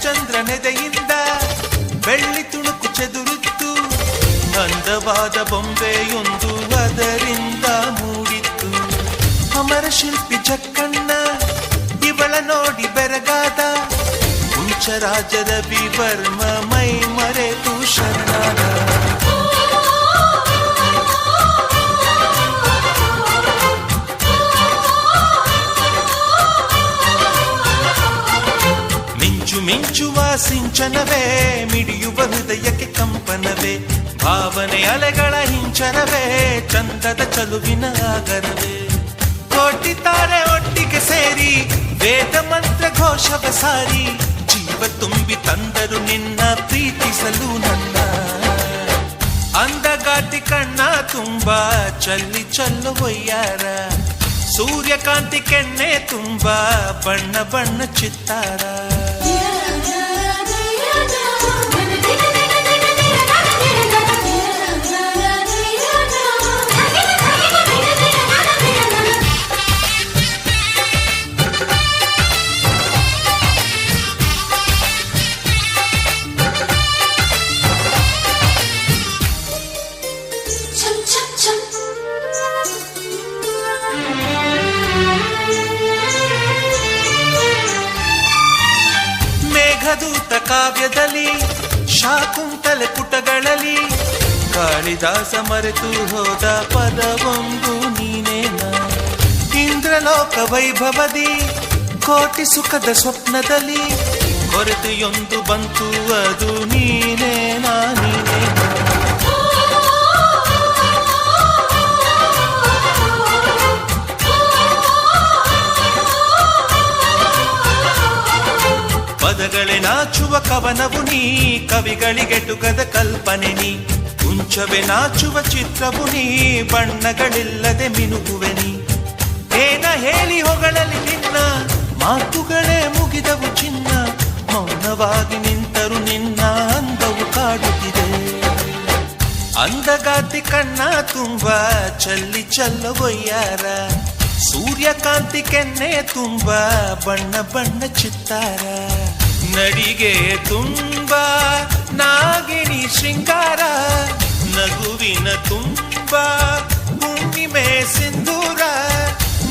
ಚಂದ್ರನೆದೆಯಿಂದ ಬೆಳ್ಳಿ ತುಣುಕು ಚೆದುರಿತ್ತು ಅಂದವಾದ ಬೊಂಬೆಯೊಂದು ಅದರಿಂದ ಮೂಡಿತ್ತು ಅಮರ ಶಿಲ್ಪಿ ಜಕ್ಕಣ್ಣ ಇವಳ ನೋಡಿ ಬೆರಗಾದ ಹುಂಚರಾಜದ ವಿವರ್ಮ ಮೈ ಮರೆತು ಶರಣಾದ ಮಿಂಚುವ ಸಿಂಚನವೇ ಮಿಡಿಯುವ ಹೃದಯಕ್ಕೆ ಕಂಪನವೇ ಭಾವನೆ ಅಲೆಗಳ ಹಿಂಚನವೇ ಚಂದದ ಚಲುವಿನ ಆಗರವೇ ಕೋಟಿ ತಾರೆ ಒಟ್ಟಿಗೆ ಸೇರಿ ವೇದ ಮಂತ್ರ ಘೋಷವ ಸಾರಿ ಜೀವ ತುಂಬಿ ತಂದರು ನಿನ್ನ ಪ್ರೀತಿಸಲು ನನ್ನ ಅಂದಗಾತಿ ಕಣ್ಣ ತುಂಬ ಚಲ್ಲಿ ಚೆಲ್ಲುವಯ್ಯಾರ ಸೂರ್ಯಕಾಂತಿ ಕೆನ್ನೆ ತುಂಬ ಬಣ್ಣ ಬಣ್ಣ ಚಿತ್ತಾರ ಮೇಘದೂತ ಕಾವ್ಯದಲ್ಲಿ ಶಾಕುಂತಲೆ ಪುಟಗಳಲ್ಲಿ ಕಾಳಿದಾಸ ಮರೆತು ಹೋದ ಪದವೊಂದು ನೀನೇನ ಇಂದ್ರಲೋಕ ವೈಭವದಿ ಕೋಟಿ ಸುಖದ ಸ್ವಪ್ನದಲ್ಲಿ ಕೊರತೆಯೊಂದು ಬಂತು ಅದು ನೀನೇನಾ ನೀನೇನ ಪದಗಳೇ ನಾಚುವ ಕವನವು ನೀ ಕವಿಗಳಿಗೆಟುಕದ ಕಲ್ಪನೆ ನೀ ಕುಂಚವೇ ನಾಚುವ ಚಿತ್ರವು ನೀ ಬಣ್ಣಗಳಿಲ್ಲದೆ ಮಿನುಗುವೆ ನೀ ಏನ ಹೇಳಿ ಹೊಗಳಲಿ ನಿನ್ನ ಮಾತುಗಳೇ ಮುಗಿದವು ಚಿನ್ನ ಮೌನವಾಗಿ ನಿಂತರು ನಿನ್ನ ಅಂದವು ಕಾಡುತ್ತಿದೆ ಅಂದಗಾತಿ ಕಣ್ಣ ತುಂಬ ಚಲ್ಲಿ ಚೆಲ್ಲುವಯ್ಯಾರ ಸೂರ್ಯಕಾಂತಿ ಕೆನ್ನೆ ತುಂಬ ಬಣ್ಣ ಬಣ್ಣ ಚಿತ್ತಾರ ನಡಿಗೆ ತುಂಬ ನಾಗಿಣಿ ಶೃಂಗಾರ ನಗುವಿನ ತುಂಬ ಹುಣ್ಣಿಮೆ ಸಿಂಧೂರ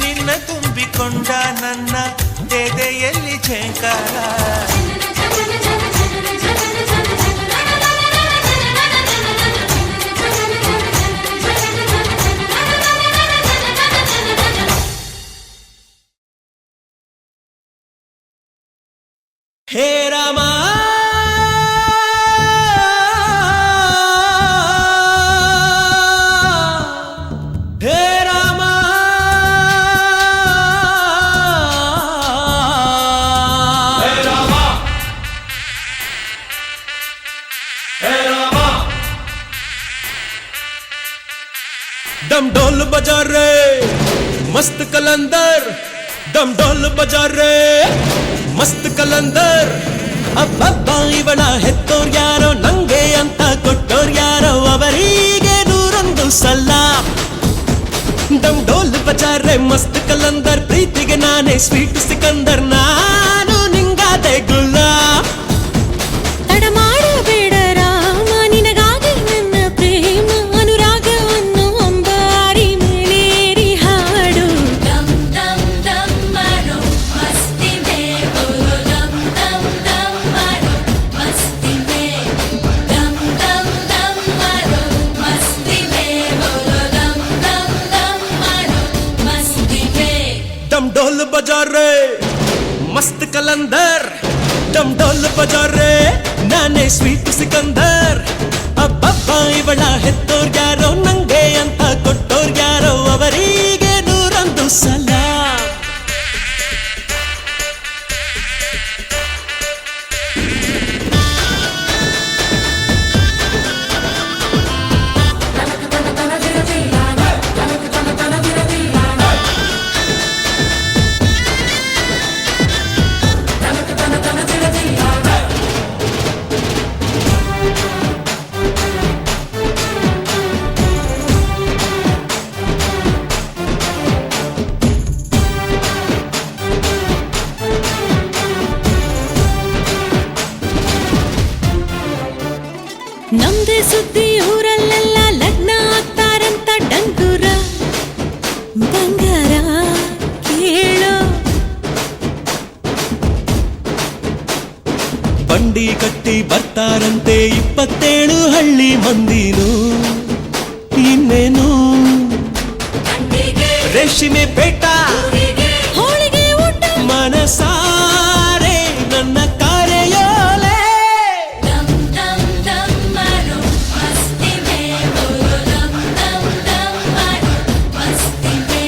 ನಿನ್ನ ತುಂಬಿಕೊಂಡ ನನ್ನ ಎದೆಯಲ್ಲಿ ಝೇಂಕಾರ ಹೇ ರಾಮ ಹೇ ರಾಮ ಹೇ ರಾಮ मस्त कलंदर डम डोल बजा रे मस्त कलंदर ಅಬ್ಬಬ್ಬ ಇವಳ ಹೆತ್ತೋರ್ ಯಾರೋ ನಂಗೆ ಅಂತ ಕೊಟ್ಟೋರ್ ಯಾರೋ ಅವರಿಗೆ 101 ಸಲ ಡಮ್ ಡೋಲ್ ಬಜಾರೆ ಮಸ್ತ್ ಕಲಂದರ್ ಪ್ರೀತಿಗೆ ನಾನೇ ಸ್ವೀಟ್ ಸಿಕಂದರ್ ನಾನು ನಿಂಗಾದೆ ಗುಲ್ಲಾ ತಡ ಮಾಡಬೇಡ ರಾಮ ನಿನಗಾಗಿ ನನ್ನ ಪ್ರೇಮ ಅನುರಾಗವನ್ನು ಅಂಬಾರಿ ಮೇಲೇರಿ ಹಾಡು dum dum dum maro masti me bolo dum dum dum maro masti me dum dum dum maro masti me bolo dum dum dum maro masti me डम डोल बजा रे मस्त कलंदर डम डोल बजा रे नाने ಸ್ವೀಟ್ ಸಿಕಂದರ್ ಅಬ್ಬಬ್ಬ ಇವಳ ಹೆತ್ತೋರ್ ಯಾರೋ ನಂಗೆ ಅಂತ ಕೊಟ್ಟೋರ್ ಯಾರೋ ಅವರಿಗೆ 101 ಸಲ ನಮ್ದೇ ಸುದ್ದಿ ಊರಲ್ಲೆಲ್ಲ ಲಗ್ನ ಆಗ್ತಾರಂತ ಡಂಗೂರ ಬಂಗಾರ ಕೇಳೋ ಬಂಡಿ ಕಟ್ಟಿ ಬರ್ತಾರಂತೆ 27 ಹಳ್ಳಿ ಮಂದಿನು ಇನ್ನೇನು ರೇಷ್ಮೆ ಪೇಟ ಹೋಳಿಗೆ ಊಟ ಮನಸಾರೆ ನನ್ನ ಕಾರ್ಯೋಲೆ dum dum dum maro masti me bolo dum dum dum maro masti me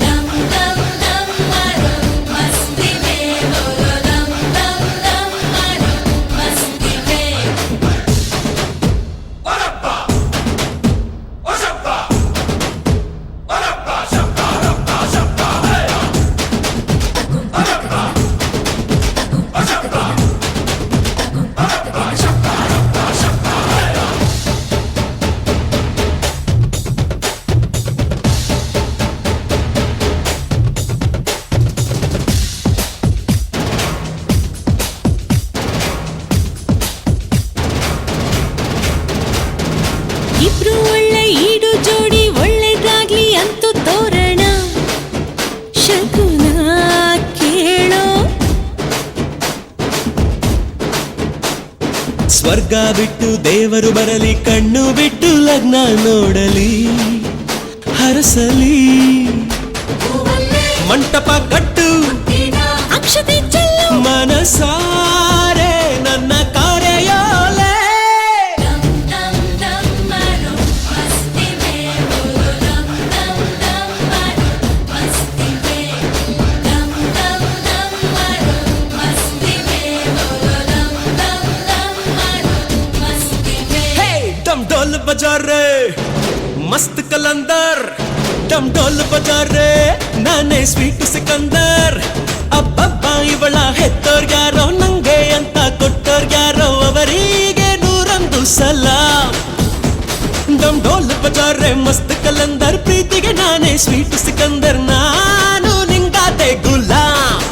dum dum dum maro masti me bolo dum dum dum maro masti me ಇಬ್ರು ಒಳ್ಳೆ ಈಡು ಜೋಡಿ ಒಳ್ಳೆದಾಗ್ಲಿ ಅಂತೂ ತೋರಣ ಶಕುನ ಕೇಳೋ ಸ್ವರ್ಗ ಬಿಟ್ಟು ದೇವರು ಬರಲಿ ಕಣ್ಣು ಬಿಟ್ಟು ಲಗ್ನ ನೋಡಲಿ ಹರಸಲಿ ಮಂಟಪ ಕಟ್ಟು ಅಕ್ಷತೆ ಚೆಲ್ಲು ಮನಸಾರೆ ನನ್ನ ಕಾರ್ಯೋಲೆ dum dum dum maro masti me bolo dum dum dum maro masti me dum dum dum maro masti me bolo dum dum dum maro masti me डम डोल बजा रे मस्त कलंदर डम डोल बजा रे नाने ಸ್ವೀಟ್ ಸಿಕಂದರ್ ಅಬ್ಬಬ್ಬ ಇವಳ ಹೆತ್ತೋರ್ ಯಾರೋ ನಂಗೆ ಅಂತ ಕೊಟ್ಟೋರ್ ಯಾರೋ ಅವರಿಗೆ 101 ಸಲ डम डोल बजा रे मस्त कलंदर ಪ್ರೀತಿಗೆ ನಾನೇ ಸ್ವೀಟ್ ಸಿಕಂದರ್ ನಾನು ನಿಂಗಾದೆ ಗುಲಾಮ್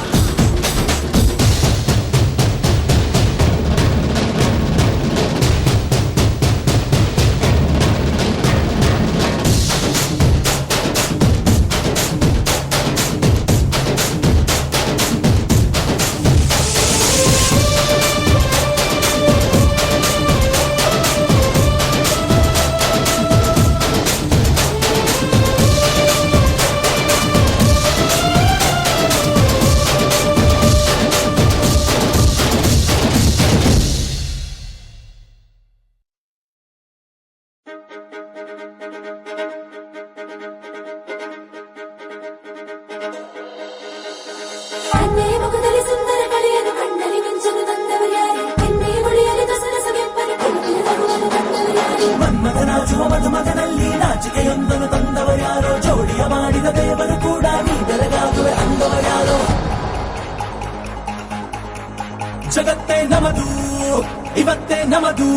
ಜಗತ್ತೇ ನಮದು ಇವತ್ತೇ ನಮದು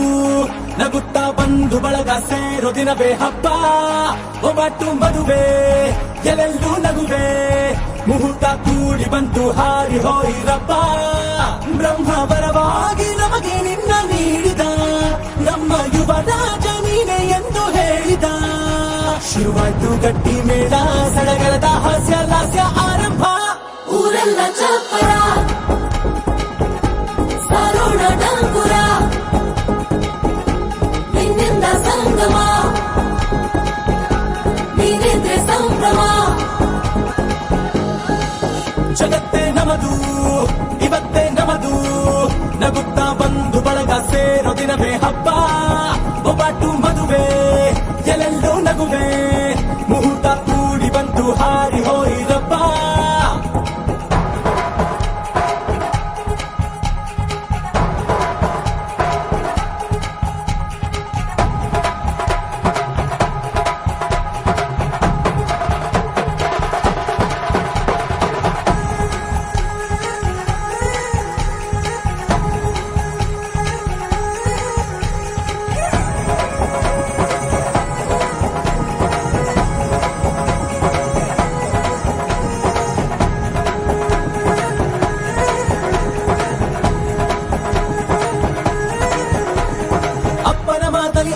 ನಗುತ್ತಾ ಬಂದು ಬಳಗ ಸೇರೋ ದಿನವೇ ಹಬ್ಬ ಒಬ್ಬಟ್ಟು ಮದುವೆ ಎಲ್ಲೆಲ್ಲೂ ನಗುವೆ ಮುಹೂರ್ತ ಕೂಡಿ ಬಂತು ಹಾರಿ ಹೋಯಿರಪ್ಪ ಬ್ರಹ್ಮ ಬರವಾಗಿ ನಮಗೆ ನಿನ್ನ ನೀಡಿದ ನಮ್ಮ ಯುವರಾಜ ನೀನೆ ಎಂದು ಹೇಳಿದ ಶುರುವಾಯ್ತು ಗಟ್ಟಿ ಮೇಳ ಸಡಗರದ ಹಾಸ್ಯ ಲಾಸ್ಯ ಆರಂಭ ಊರೆಲ್ಲ ಚಪ್ಪರ ಸಾರೋಣ ಡಂಗುರ ನಿನ್ನಿಂದ ಸಂಗಮ ನೀನಿದ್ರೆ ಸಂಭ್ರಮ ಜಗತ್ತೇ ನಮದು ಇವತ್ತೇ ನಮದು ನಗುತ್ತಾ ಬಂದು ಬಳಗ ಸೇರೋ ದಿನವೇ ಹಬ್ಬ ಒಬ್ಬಟ್ಟು ಮದುವೆ ಎಲ್ಲೆಲ್ಲೂ ನಗುವೆ ಮುಹೂರ್ತ ಕೂಡಿ ಬಂತು ಹಾರಿ ಹೋಯಿರಪ್ಪ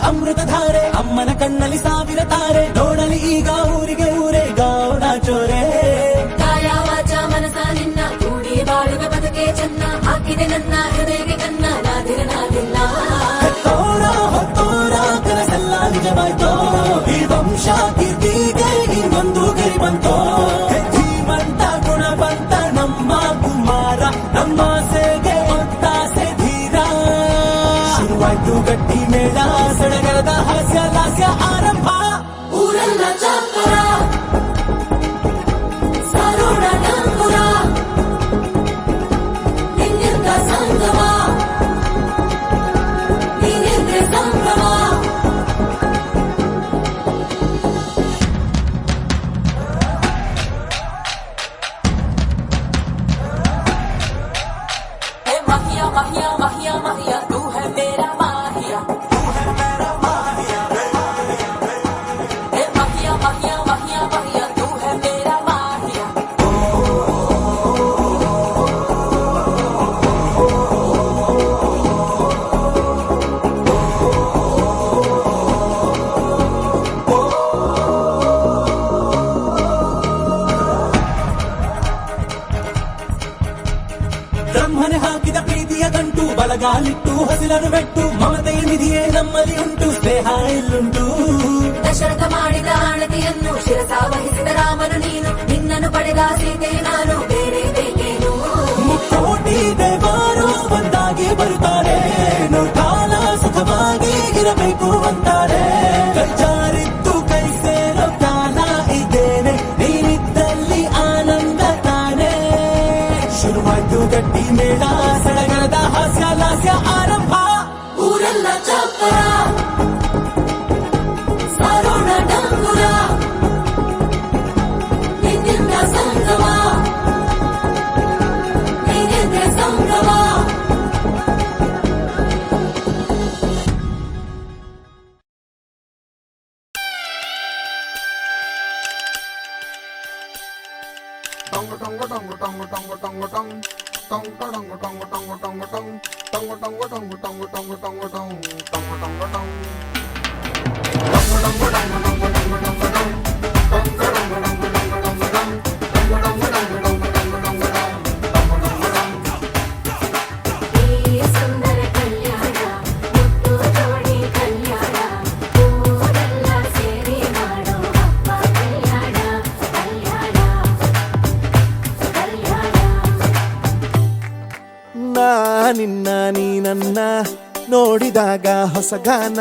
ಅಮೃತಧಾರೆ ಅಮ್ಮನ ಕಣ್ಣಲ್ಲಿ ಸಾವಿರ ತಾರೆ ನೋಡಲಿ ಈಗ ಊರಿಗೆ ಊರೇ ಗೌಡ ಚೋರೆ ಕಾಯ ವಾಚ ಮನಸ ನಿನ್ನ ಕೂಡಿ ಬಾಳುವೆ ಬದುಕೆ ಚೆನ್ನ ಹಾಕಿದೆ ನನ್ನ ಹೃದಯಕ್ಕೆ ಕನ್ನ ನಾದಿರನಾಗಿಲ್ಲ ಹೆತ್ತೋರ ಹೊತ್ತೋರ ಕನಸೆಲ್ಲ ನಿಜವಾಯ್ತೋ ಈ ವಂಶ ಕೀರ್ತಿಗೆ ಇನ್ನೊಂದು ಗರಿ ಬಂತೋ ಧೀಮಂತ ಗುಣವಂತ ನಮ್ಮ ಕುಮಾರ ನಮ್ಮ ಸೇಗೆ ಒತ್ತಾಸೆ ಧೀರ ಶುರುವಾಯ್ತು ಗಟ್ಟಿ ಮೇಳ ಸಡಗರದ ಹಾಸ್ಯ ಲಾಸ್ಯ ಆರಂಭ ಊರೆಲ್ಲ ಚಪ್ಪರ ಸಾರೋಣ ಡಂಗುರ ನಿನ್ನಿಂದ ಸಂಗಮ ನೀನಿದ್ರೆ ಸಂಭ್ರಮ माहिया माहिया माहिया माहिया तू है मेरा माहिया माहिया माहिया माहिया माहिया तू है मेरा माहिया ಬ್ರಹ್ಮನೆ ಹಾಕಿದ ಪ್ರೀತಿಯ ಗಂಟು ಬಲಗಾಲಿಟ್ಟು ಹಸಿರನ್ನು ಬೆಟ್ಟು ಮಮತೆಯ ನಿಧಿಯೇ ನಮ್ಮಲ್ಲಿ ಉಂಟು ಸ್ನೇಹ ಇಲ್ಲುಂಟು ದಶರಥ ಮಾಡಿದ ಆಣತಿಯನ್ನು ಶಿರಸ ವಹಿಸಿದ ರಾಮನು ನೀನು ನಿನ್ನನ್ನು ಪಡೆದ ಸೀತೆ ನಾನು ಬೇರೆ ಬೇಕೇನು ಮುಕ್ಕೋಟಿ ದೇವರು ಬಂದಾಗಿ ಬರುತ್ತಾರೆ ಕಾಲ ಸುಖವಾಗಿ ಇರಬೇಕು ಅಂತಾರೆ ಕೈ ಜಾರಿದ್ದು ಕೈ ಸೇರೋ ಕಾಲ ಇದ್ದೇನೆ ನೀನಿದ್ದಲ್ಲಿ ಆನಂದ ತಾನೇ ಶುರುವಾಯ್ತು ಗಟ್ಟಿ ಮೇಳ ಸಡಗರದ ಹಾಸ್ಯ ಲಾಸ್ಯ ಆರಂಭ ಊರೆಲ್ಲ ಚಪ್ಪರ ಸಾರೋಣ ಡಂಗುರ ನಿನ್ನಿಂದ ಸಂಗಮ ನೀನಿದ್ರೆ ಸಂಭ್ರಮ ಈ ಸುಂದರ ಕಲ್ಯಾಣ ಮುತ್ತು ಜೋಡಿ ಕಲ್ಯಾಣ ಊರೆಲ್ಲ ಸೇರಿ ಮಾಡೋ ಹಬ್ಬ ಕಲ್ಯಾಣ ಕಲ್ಯಾಣ ಕಲ್ಯಾಣ ನಿನ್ನ ನೀ ನನ್ನ ನೋಡಿದಾಗ ಹೊಸ ಗಾನ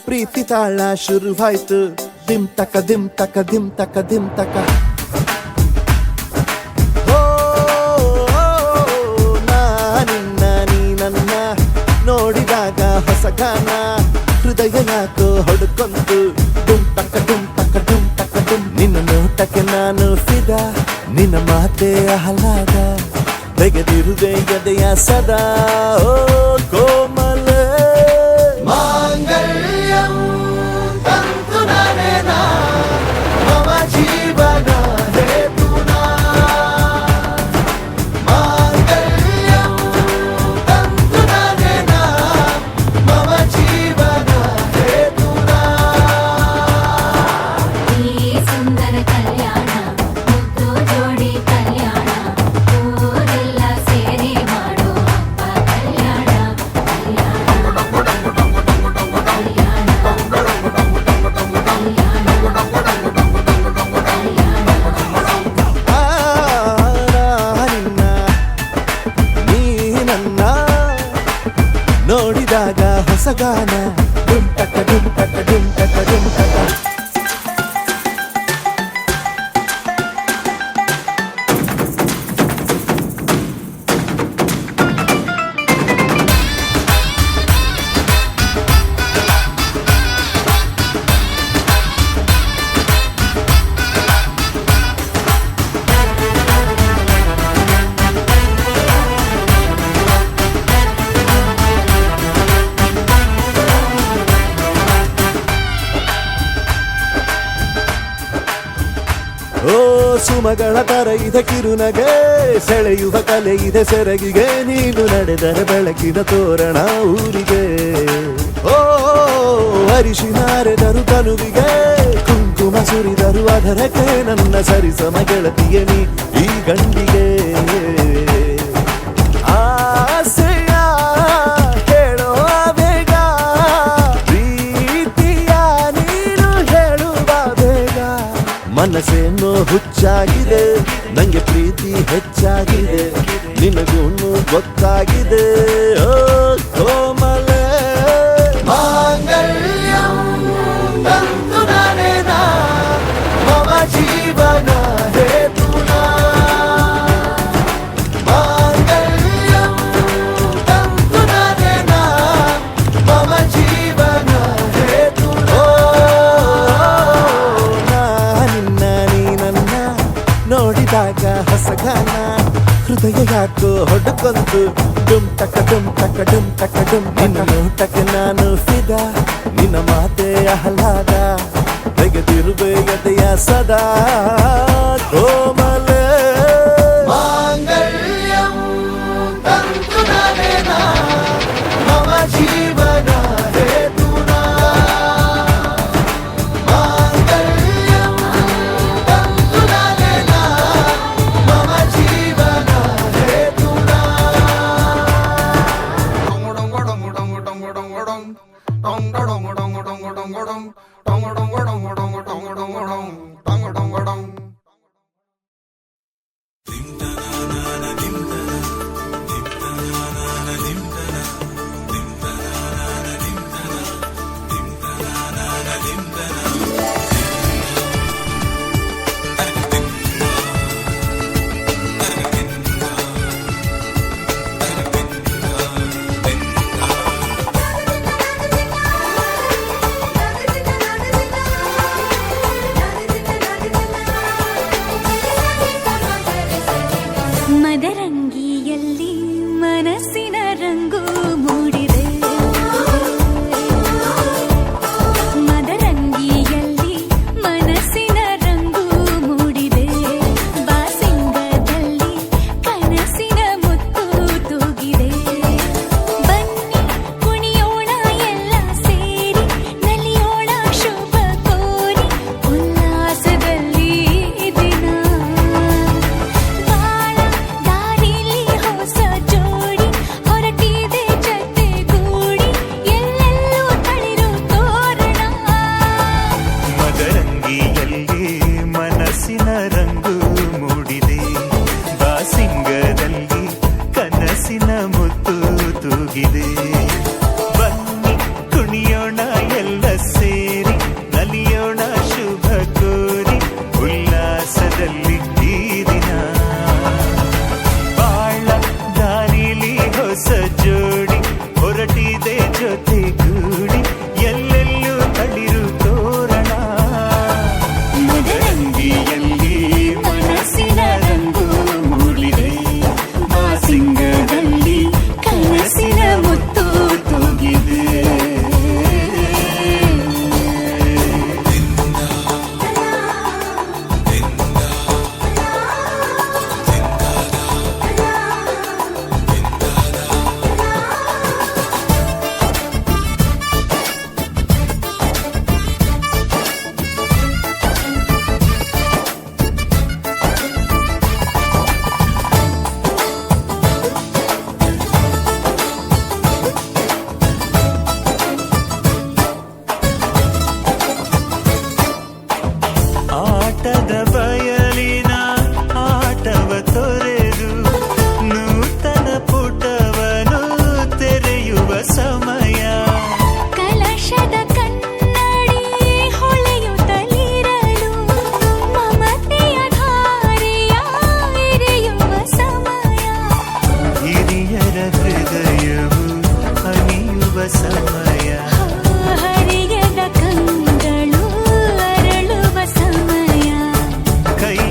ಪ್ರೀತಿ ತಾಳ ಶುರುವಾಯ್ತು ದಿಮ್ ತಕ ದಿಮ್ ತಕ ದಿಮ್ ತಕ ದಿಮ್ ತಕ ನಿನ್ನ ನೀ ನನ್ನ ನೋಡಿದಾಗ ಹೊಸ ಗಾನ ಹೃದಯ ಯಾಕೋ ಹೊಡ್ಕೊಂತು ಡುಮ್ ತಕ ಡುಮ್ ತಕ ಡುಮ್ ತಕ ಡುಮ್ ನಿನ್ನ ನೋಟಕ್ಕೆ ನಾನು ಫಿದಾ ನಿನ್ನ ಮಾತೆ ಆಹ್ಲಾದ ತೆಗೆದಿರುವೆ ಎದೆಯ ಸದಾ ಓ ಕೋಮಲ ಮಾಂಗಲ್ಯಂ ತಂತು ನಾನೇನಾ ಮಮ ಜೀವನ ಹೇತುನಾ ಮಾಂಗಲ್ಯಂ ತಂತು ನಾನೇನಾ ಮಮ ಜೀವನ ಹೇತುನಾ ಈ ಸುಂದರ ಕಲ್ಯಾಣ ಮುದ್ದು ಜೋಡಿ ಕಲ್ಯಾಣ ಊರೆಲ್ಲ ಸೇರಿ ಮಾಡೋ ಹಬ್ಬ ಕಲ್ಯಾಣ ನಿನ್ನ ನೀ ನನ್ನ ನೋಡಿದಾಗ ಹೊಸಗಾನ ಡುಂಟಕ ಡುಂಟಕ ಡುಂಟಕ ಡುಂಟಕ ಓ ಸುಮಗಳ ತರ ಇದೆ ಕಿರುನಗೆ ಸೆಳೆಯುವ ಕಲೆ ಇದೆ ಸೆರಗಿಗೆ ನೀನು ನಡೆದರೆ ಬೆಳಕಿನ ತೋರಣ ಊರಿಗೆ ಓ ಅರಿಶಿನಾರೆದರು ತನುವಿಗೆ ಕುಂಕುಮ ಸುರಿದರು ಅದರಕ್ಕೆ ನನ್ನ ಸರಿಸಮ ಗೆಳತಿಯ ನೀ ಈ ಗಂಡಿಗೆ ಆಸೆಯ ಹೇಳೋ ಬೇಗ ಪ್ರೀತಿಯ ನೀನು ಹೇಳುವ ಬೇಗ ಮನಸ್ಸೇನೋ ಹುಚ್ಚಾಗಿದೆ ನಂಗೆ ಪ್ರೀತಿ ಹೆಚ್ಚಾಗಿದೆ ನಿನಗೂನು ಗೊತ್ತಾಗಿದೆ ಓ ಕೋಮಲ ಮಾಂಗಲ್ಯಂ ತಂತು ನಾನೇನಾ ಮಮ ಜೀವನ ಹೇತುನಾ ಮಾಂಗಲ್ಯಂ ತಂತು ನಾನೇನಾ ಮಮ ಜೀವನ ಹೇತುನಾ ನಿನ್ನ ನೀ ನನ್ನ ನೋಡಿದಾಗ ಹೊಸಗಾನ ಹೃದಯ ಯಾಕೋ ಹೊಡ್ಕೊಂತು ಡುಮ್ ಟಕ ಡುಮ್ ಟಕ ಡುಮ್ ಟಕ ಡುಮ್ ನಿನ್ನ ನೋಟಕ್ಕೆ ನಾನು ಫಿದಾ ನಿನ್ನ ಮಾತೆ ಆಹ್ಲಾದ ತೆಗೆದಿರುವೆ ಎದೆಯ ಸದಾ ಕೋಮಲ ಮಾಂಗಲ್ಯಂ ತಂತು ನಾನೇನಾ ಮಮ ಜೀವನ ಹೇತುನಾ ಮಾಂಗಲ್ಯಂ ತಂತು ನಾನೇನಾ ಮಮ ಜೀವನ ಹೇತುನಾ ಮದರಂಗಿಯಲ್ಲಿ ಮನಸ್ಸಿನ ರಂಗು ಮೂಡಿದೆ ಮದರಂಗಿಯಲ್ಲಿ ಮನಸ್ಸಿನ ರಂಗು ಮೂಡಿದೆ ಬಾಸಿಂಗದಲ್ಲಿ ಕನಸಿನ ಮುತ್ತು ತೂಗಿದೆ ಬನ್ನಿ ಕುಣಿಯೋಣ ಎಲ್ಲ ಸೇರಿ ನಲಿಯೋಣ ಶುಭ ಕೋರಿ ಉಲ್ಲಾಸದಲ್ಲಿ ದಿನ ಬಾಳ ದಾರಿಲಿ ಹೊಸ ಜೋಡಿ ಹೊರಟಿದೆ ಜತೆಗೂಡಿ ಎಲ್ಲೆಲ್ಲೂ ತಳಿರು ತೋರಣ ಮದರಂಗಿಯಲ್ಲಿ ಮನಸ್ಸಿನ ರಂಗು ಮೂಡಿದೆ ಬಾಸಿಂಗದಲ್ಲಿ ಕನಸಿನ ಮುತ್ತು ತೂಗಿದೆ ಬನ್ನಿ ಕುಣಿಯೋಣ ಎಲ್ಲ ಸೇರಿ ನಲಿಯೋಣ ಶುಭ ಕೋರಿ ಉಲ್ಲಾಸದಲ್ಲಿ ಈ ದಿನ ಬಾಳ ದಾರಿಲಿ ಹೊಸ ಜೋಡಿ ಹೊರಟಿದೆ ಜೊತೆಗೂಡಿ ಎಲ್ಲೆಲ್ಲೂ ತಳಿರು ತೋರಣ ಮದರಂಗಿಯಲ್ಲಿ ಮನಸ್ಸಿನ ರಂಗು ಮೂಡಿದೆ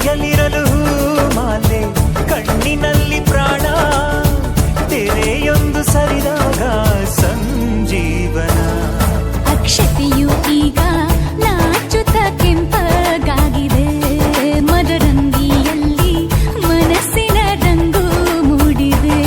ಕೈಯಲ್ಲಿರಲು ಮಾಲೆ ಕಣ್ಣಿನಲ್ಲಿ ಪ್ರಾಣ ತೆರೆಯೊಂದು ಸರಿದಾಗ ಸಂಜೀವನ ಅಕ್ಷತೆಯು ಈಗ ನಾಚುತ್ತ ಕೆಂಪಗಾಗಿದೆ ಮದರಂಗಿಯಲ್ಲಿ ಮನಸ್ಸಿನ ರಂಗು ಮೂಡಿದೆ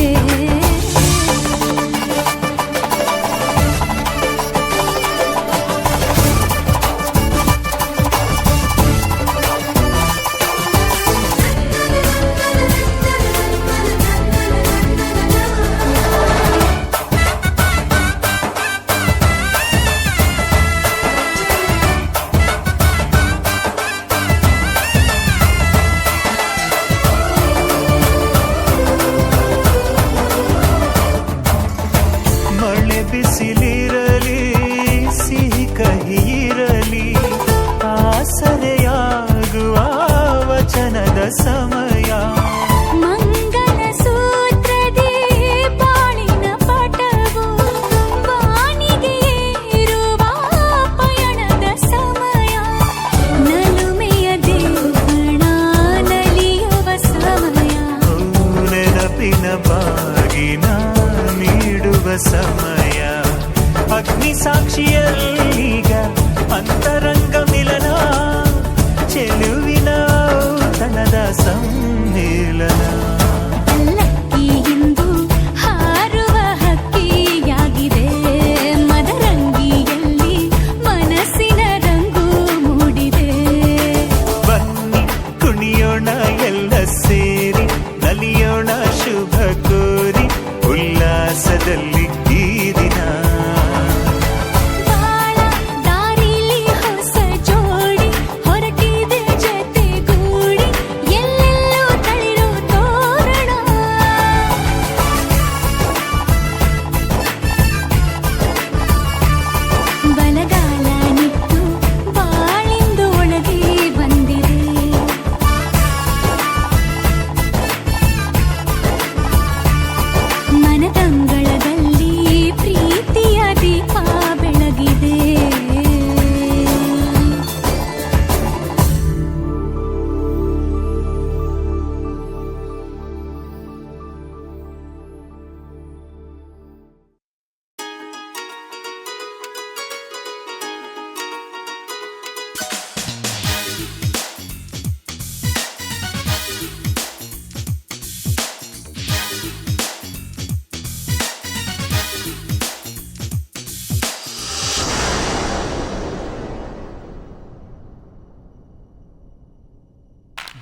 ಮಳೆ ಬಿಸಿಲಿರಲಿ ಸಿಹಿ ಕಹಿ ಇರಲಿ ಆಸರೆಯಾಗುವ ವಚನದ ಸಮಯ ಮಂಗಲ ಸೂತ್ರದಿ ಬಾಳಿನ ಪಟವು ಬಾನಿಗೆ ಏರುವ ಪಯಣದ ಸಮಯ ನಲುಮೆಯ ದೇವಣ ನಲಿಯುವ ಸಮಯ ನೆನಪಿನ ಬಾಗಿನ ನೀಡುವ ಸಮಯ ಅಗ್ನಿ ಸಾಕ್ಷಿಯಲ್ಲೀಗ ಅಂತರಂಗ ಮಿಲನ ಚೆಲುವಿನ ತನದ ಸಮ್ಮಿಲನ ಲಕ್ಕಿ ಇಂದು ಹಾರುವ ಹಕ್ಕಿಯಾಗಿದೆ ಮದರಂಗಿಯಲ್ಲಿ ಮನಸ್ಸಿನ ರಂಗು ಮೂಡಿದೆ ಬನ್ನಿ ಕುಣಿಯೋಣ ಎಲ್ಲ ಸೇರಿ ನಲಿಯೋಣ ಶುಭ ಕೋರಿ ಉಲ್ಲಾಸದಲ್ಲಿ ಈ ದಿನ ಬಾಳ ದಾರಿಲಿ ಹೊಸ ಜೋಡಿ ಹೊರಟಿದೆ ಜತೆಗೂಡಿ ಎಲ್ಲೆಲ್ಲೂ ತಳಿರು ತೋರಣ ಬಲಗಾಲ ನಿಟ್ಟು ಬಾಳಿಂದು ಒಳಗೆ ಬಂದಿದೆ ಮನದಂಗಳದಲ್ಲಿ ಪ್ರೀತಿಯ ದೀಪ ಬೆಳಗಿದೆ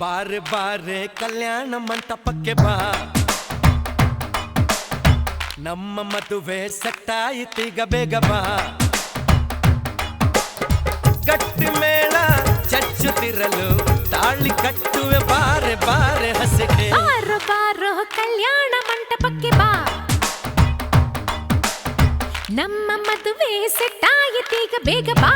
ಬಾರೆ ಬಾರೆ ಕಲ್ಯಾಣ ಮಂಟಪಕ್ಕೆ ಬಾ ನಮ್ಮ ಮದುವೆ ಸೆಟ್ಟಾಯಿತೀಗ ಬೇಗ ಬಾ ಗಟ್ಟಿ ಮೇಳ ಚಚ್ಚುತ್ತಿರಲು ತಾಳಿ ಕಟ್ಟುವೆ ಬಾರೆ ಬಾರೆ ಹಸಿಗೆ ಬಾರೋ ಬಾರೋ ಕಲ್ಯಾಣ ಮಂಟಪಕ್ಕೆ ಬಾ ನಮ್ಮ ಮದುವೆ ಸೆಟ್ಟಾಯಿತೀಗ ಬೇಗ ಬಾ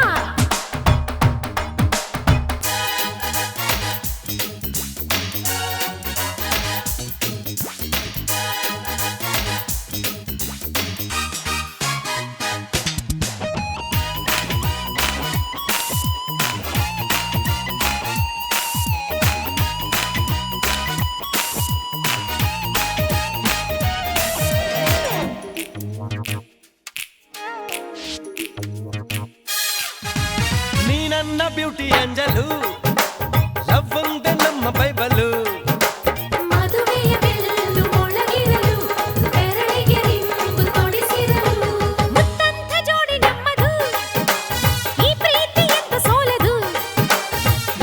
ನೀ ನನ್ನ ಬ್ಯೂಟಿ ಅಂಜಲು ಲವ್ ಒಂದೇ ನಮ್ಮ ಬೈಬಲು ಮದುವೆಯ ಬೆಲ್ಲು ಒಳಗಿರಲು ಬೆರಳಿಗೆ ರಿಂಗು ತೊಡಿಸಿರಲು ಮುತ್ತಂಥ ಜೋಡಿ ನಮ್ಮದು ಈ ಪ್ರೀತಿ ಎಂದು ಸೋಲದು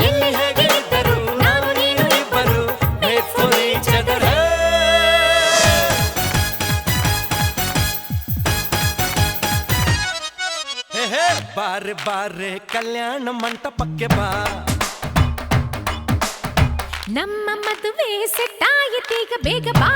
ಎಲ್ಲಿ ಹೇಗೆ ಇದ್ದರು ನಾವು ನೀನು ಇಬ್ಬರು Made for each other. ಹೇ ಹೇ ಬಾರೆ ಬಾರೆ ಕಲ್ಯಾಣ ಮಂಟಪಕ್ಕೆ ಬಾ ನಮ್ಮ ಮದುವೆ ಸೆಟ್ಟಾಯಿತೀಗ ಬೇಗ ಬಾ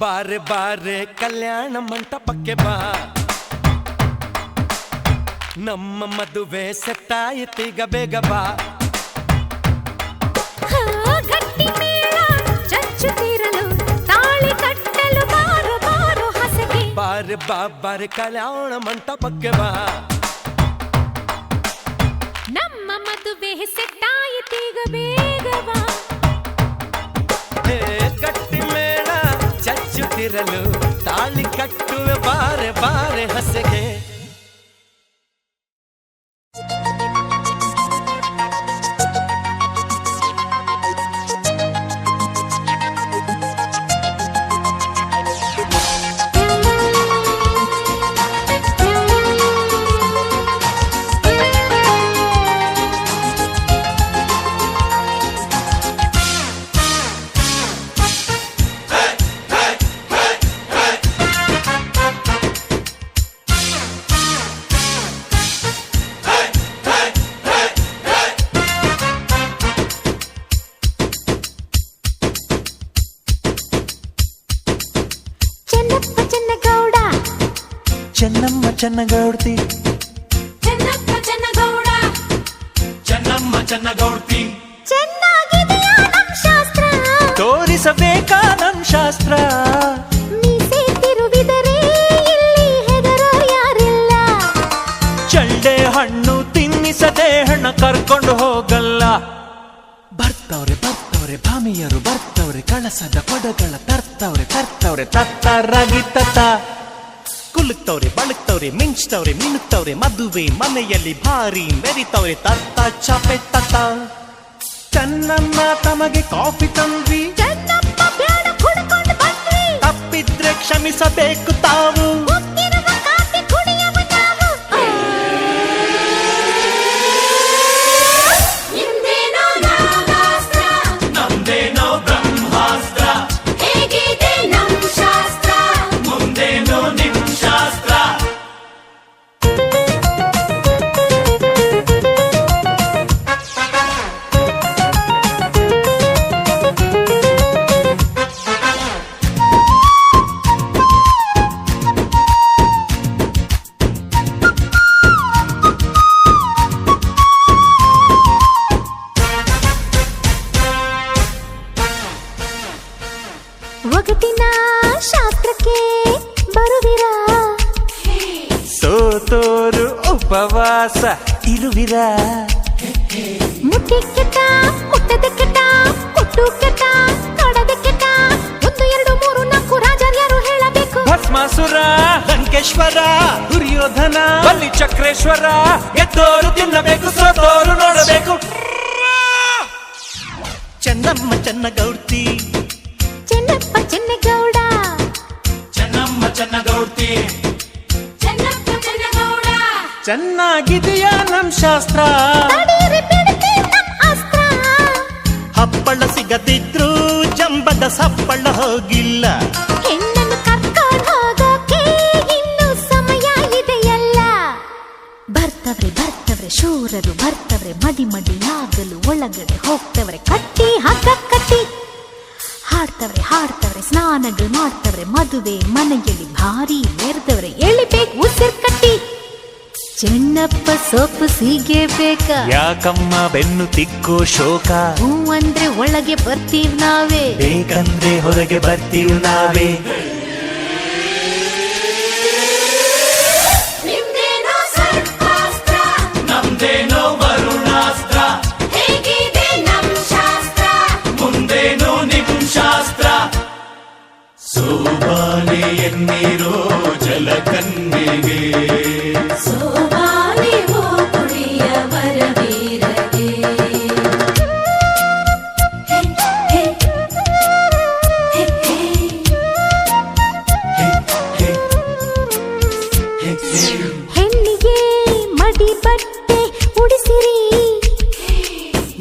ಬಾರೆ ಬಾರೆ ಕಲ್ಯಾಣ ಮಂಟಪಕ್ಕೆ ಬಾ, ನಮ್ಮ ಮದುವೆ ಸೆಟ್ಟಾಯಿತೀಗ ಬೇಗ ಬಾ. ಗಟ್ಟಿ ಮೇಳ ಚಚ್ಚುತ್ತಿರಲು ತಾಳಿ ಕಟ್ಟಲು ಬಾರೋ ಬಾರೋ ಹಸಗೆ. ಬಾರೆ ಬಾ ಬಾರೆ ಕಲ್ಯಾಣ ಮಂಟಪಕ್ಕೆ ಬಾ, ನಮ್ಮ ಮದುವೆ ಸೆಟ್ಟಾಯಿತೀಗ ಬೇಗ ಬಾ. ಗಟ್ಟಿ ಮೇಳ ಚಚ್ಚುತ್ತಿರಲು ತಾಳಿ ಕಟ್ಟುವೆ ಬಾರೆ ಬಾರೆ ಹಸೆಗೆ. ಚೆನ್ನಮ್ಮ ಚೆನ್ನಗೌಡ್ತಿ, ಚೆನ್ನಪ್ಪ ಚೆನ್ನಗೌಡ, ಚೆನ್ನಮ್ಮ ಚೆನ್ನಗೌಡ್ತಿ, ಚೆನ್ನಾಗಿದೆಯಾ ನಮ್ ಶಾಸ್ತ್ರ, ತೋರಿಸಬೇಕಾ ನಮ್ ಶಾಸ್ತ್ರ. ಮೀಸೆ ತಿರುವಿದರೆ ಇಲ್ಲಿ ಹೆದರೋ ಯಾರಿಲ್ಲ. ಚಳ್ಳೆ ಹಣ್ಣು ತಿನ್ನಿಸದೆ ಹಣ ಕರ್ಕೊಂಡು ಹೋಗಲ್ಲ. ಬರ್ತವ್ರೆ ಬರ್ತವ್ರೆ ಭಾಮಿಯರು ಬರ್ತವ್ರೆ, ಕಳಸದ ಕೊಡಗಳ ತರ್ತವ್ರೆ ತರ್ತವ್ರೆ ತತ್ತರಾಗಿ ತತ್ತ, ಕುಲುಕ್ತವ್ರೆ ಬಳುಕ್ತವ್ರೆ ಮಿಂಚ್ತವ್ರೆ ಮಿನುಕ್ತವ್ರೆ, ಮದುವೆ ಮನೆಯಲ್ಲಿ ಭಾರಿ ಮೆರಿತವ್ರೆ ತತ್ತ ಚಾಪೆ ತತ್ತ. ಚೆನ್ನಮ್ಮ ತಮಗೆ ಕಾಫಿ ತಂದ್ವಿ, ಚೆನ್ನಪ್ಪ ಬ್ಯಾಡ ಕುಡ್ಕೊಂಡು ಬಂದ್ವಿ, ತಪ್ಪಿದ್ರೆ ಕ್ಷಮಿಸಬೇಕು ತಾವು. ಉಕ್ಕಿರುವ ಕಾಫಿ ಕುಡಿಯವ ನಾವು. ನಿಮ್ದೇನೋ ನಾಗಾಸ್ತ್ರ, ನಮ್ದೇನೋ ಬ್ರಹ್ಮಾಸ್ತ್ರ, ಹೇಗಿದೆ ನಮ್ ಶಾಸ್ತ್ರ, ಮುಂದೇನೋ ನಿಮ್ ಶಾಸ್ತ್ರ. ಒಗಟಿನ ಶಾಸ್ತ್ರಕ್ಕೆ ಬರುವಿರಾ, ಸೋತೋರು ಉಪವಾಸ ಇರುವಿರ. ಮುಟ್ಟಿ ಕೆಟ್ಟ ಮುಟ್ಟದೆ ಕೆಟ್ಟ ಕೊಟ್ಟು ಕೆಟ್ಟ ಕಡದೆ ಕೆಟ್ಟ, 1 2 3 4 ರಾಜರ್ಯಾರು ಹೇಳಬೇಕು. ಭಸ್ಮಾಸುರ, ಲಂಕೇಶ್ವರ, ದುರ್ಯೋಧನ, ಬಲಿ ಚಕ್ರೇಶ್ವರ, ಗೆದ್ದೋರು ತಿನ್ನಬೇಕು ಸೋತೋರು ನೋಡಬೇಕು. ಚೆನ್ನಮ್ಮ ಚೆನ್ನಗೌಡ್ತಿ, ಚೆನ್ನಪ್ಪ ಚೆನ್ನಗೌಡ, ಚೆನ್ನಮ್ಮ ಚೆನ್ನಗೌಡ್ತಿ, ಚೆನ್ನಪ್ಪ ಚೆನ್ನಗೌಡ, ಚೆನ್ನಾಗಿದೆಯಾ ನಮ್ ಶಾಸ್ತ್ರ. ತಡೀರಿ ಬಿಡ್ತಿ ನಮ್ ಅಸ್ತ್ರ. ಹಪ್ಪಳ ಸಿಗದಿದ್ರು ಜಂಬದ ಸಪ್ಪಳ ಹೋಗಿಲ್ಲ. ಹೆಣ್ಣನ್ನು ಕರ್ಕೊಂಡು ಹೋಗೋಕೆ ಇನ್ನು ಸಮಯ ಇದೆಯಲ್ಲ. ಬರ್ತವ್ರೆ ಬರ್ತವ್ರೆ ಶೂರರು ಬರ್ತವ್ರೆ, ಮಡಿ ಮಡಿಯಾಗಲು ಒಳಗಡೆ ಹೋಗ್ತವ್ರೆ, ಕಟ್ಟಿ ಹಗ್ಗ ಕಟ್ಟಿ ಹಾಡ್ತವ್ರೆ ಹಾಡ್ತವ್ರೆ, ಸ್ನಾನಗಳು ಮಾಡ್ತವ್ರೆ, ಮದುವೆ ಮನೆಯಲ್ಲಿ ಭಾರಿ ಮೆರೆದವ್ರೆ, ಎಳಿಬೇಕು ಉಸಿರು ಕಟ್ಟಿ. ಚೆನ್ನಪ್ಪ ಸೊಪ್ಪು ಸೀಗೆ ಬೇಕಾ, ಯಾಕಮ್ಮ ಬೆನ್ನು ತಿಕ್ಕೋ ಶೋಕ, ಹೂ ಅಂದ್ರೆ ಒಳಗೆ ಬರ್ತೀವಿ ನಾವೇ, ಬೇಕಂದ್ರೆ ಹೊರಗೆ ಬರ್ತೀವಿ ನಾವೇ. ನಿಮ್ದೇನೋ ಸರ್ಪಾಸ್ತ್ರ, ನಮ್ದೇನೋ ವರುಣಾಸ್ತ್ರ, ಹೇಗಿದೆ ನಮ್ ಶಾಸ್ತ್ರ, ಮುಂದೇನೋ ನಿಮ್ ಶಾಸ್ತ್ರ. ಸೋಬಾನೆ ಎನ್ನೀರೋ ಜಲಕನ್ಯೆಗೆ, ಸೋಬಾನೆ ಹೋ ಕುಡಿಯ ವರವೀರಗೆ. ಹೇ, ಹೇ, ಹೇ, ಹೇ. ಹೆಣ್ಣಿಗೆ ಮಡಿ ಬಟ್ಟೆ ಉಡಿಸಿರಿ,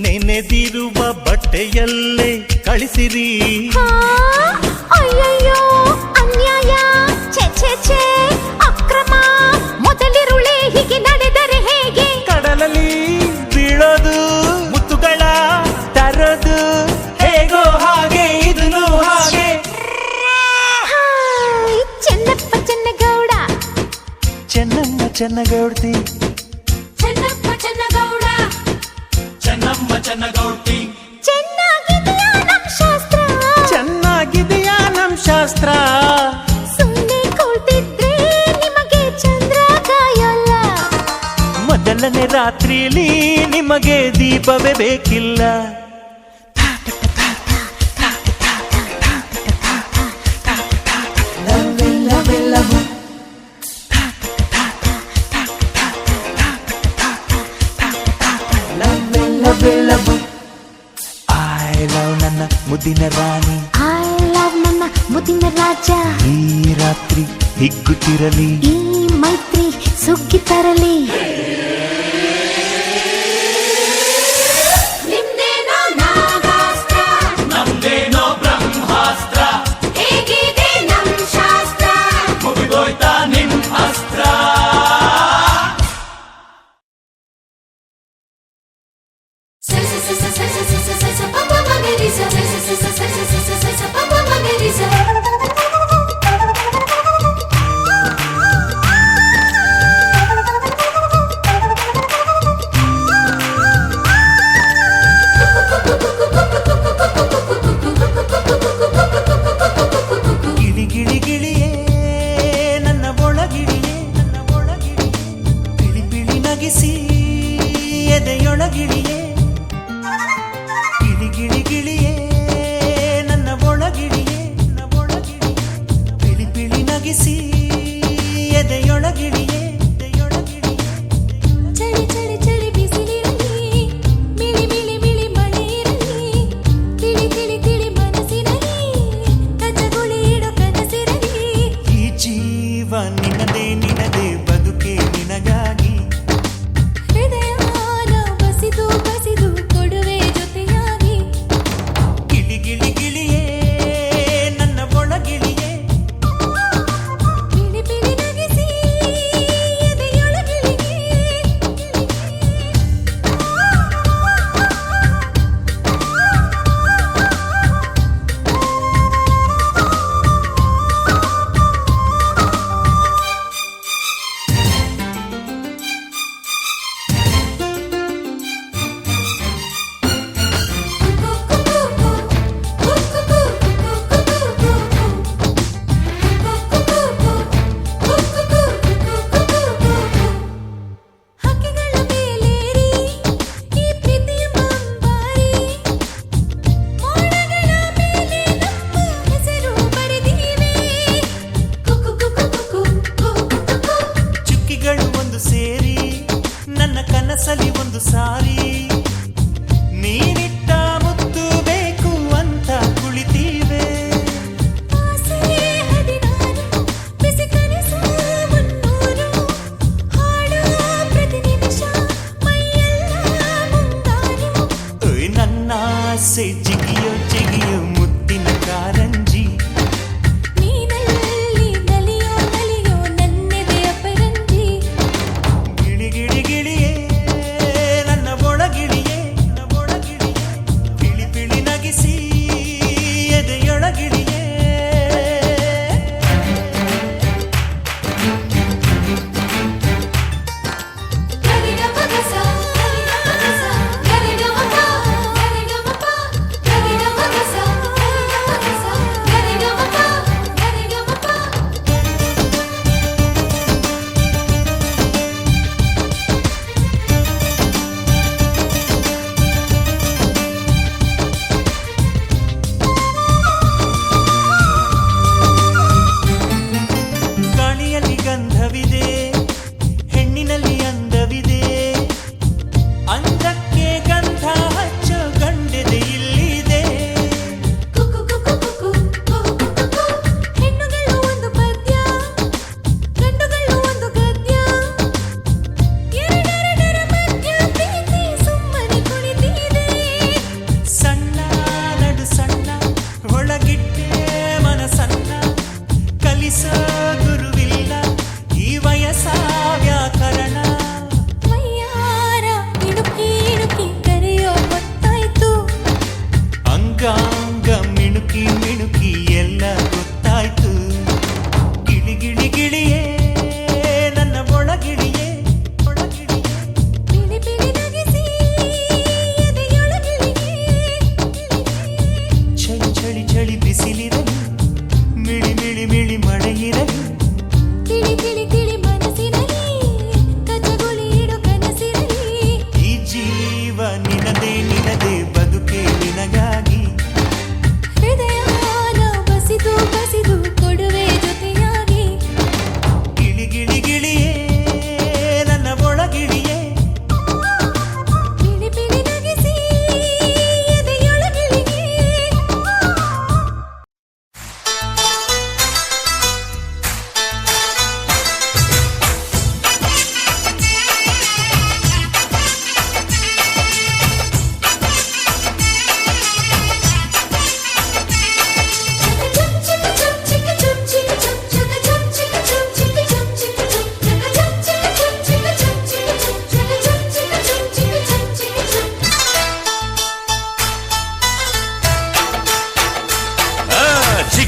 ನೆನೆದಿರುವ ಬಟ್ಟೆಯಲ್ಲೇ ಕಳಿಸಿರಿ. ಅಯ್ಯಯ್ಯೋ ಅನ್ಯಾಯ, ಛೆ ಛೆ ಚೆನ್ನಗೌಡ್ತಿ ಚೆನ್ನಪ್ಪ ಚೆನ್ನಗೌಡ ಚೆನ್ನಮ್ಮ ಚೆನ್ನಗೌಡ್ತಿ ಚೆನ್ನಾಗಿದೆಯಾ ನಮ್ ಶಾಸ್ತ್ರ ಚೆನ್ನಾಗಿದೆಯಾ ನಮ್ ಶಾಸ್ತ್ರ ಸುಮ್ಮನೆ ಕೂಳ್ತಿದ್ರೆ ನಿಮಗೆ ಚಂದ್ರ ಕಾಯಲ್ಲ ಮೊದಲನೇ ರಾತ್ರಿಯಲ್ಲಿ ನಿಮಗೆ ದೀಪವೇ ಬೇಕಿಲ್ಲ ಐ ಲವ್ ನನ್ನ ಮುದ್ದಿನ ರಾಣಿ ಐ ಲವ್ ನನ್ನ ಮುದಿನ ರಾಜ ಈ ರಾತ್ರಿ ಹಿಗ್ಗುತ್ತಿರಲಿ ಈ ಮೈತ್ರಿ ಸುಗ್ಗಿ ತರಲಿ ನಿಮ್ದೇನೋ ನಾಗಾಸ್ತ್ರ ನಮ್ದೇನೋ ಬ್ರಹ್ಮಾಸ್ತ್ರ ಹೇಗಿದೆ ನಮ್ ಶಾಸ್ತ್ರ ಮುಗಿದೋಯ್ತಾ ನಿಮ್ ಅಸ್ತ್ರ ಸ ಸ ಸ ಸ ಸ ಸ ಸ ಸ ಸ ಪ ಪ ಮ ಗ ರಿ ಸ ಸ ಸ ಸ ಸ ಸ ಸ ಸ ಸ ಸ ಪ ಪ ಮ ಗ ರಿ ಸ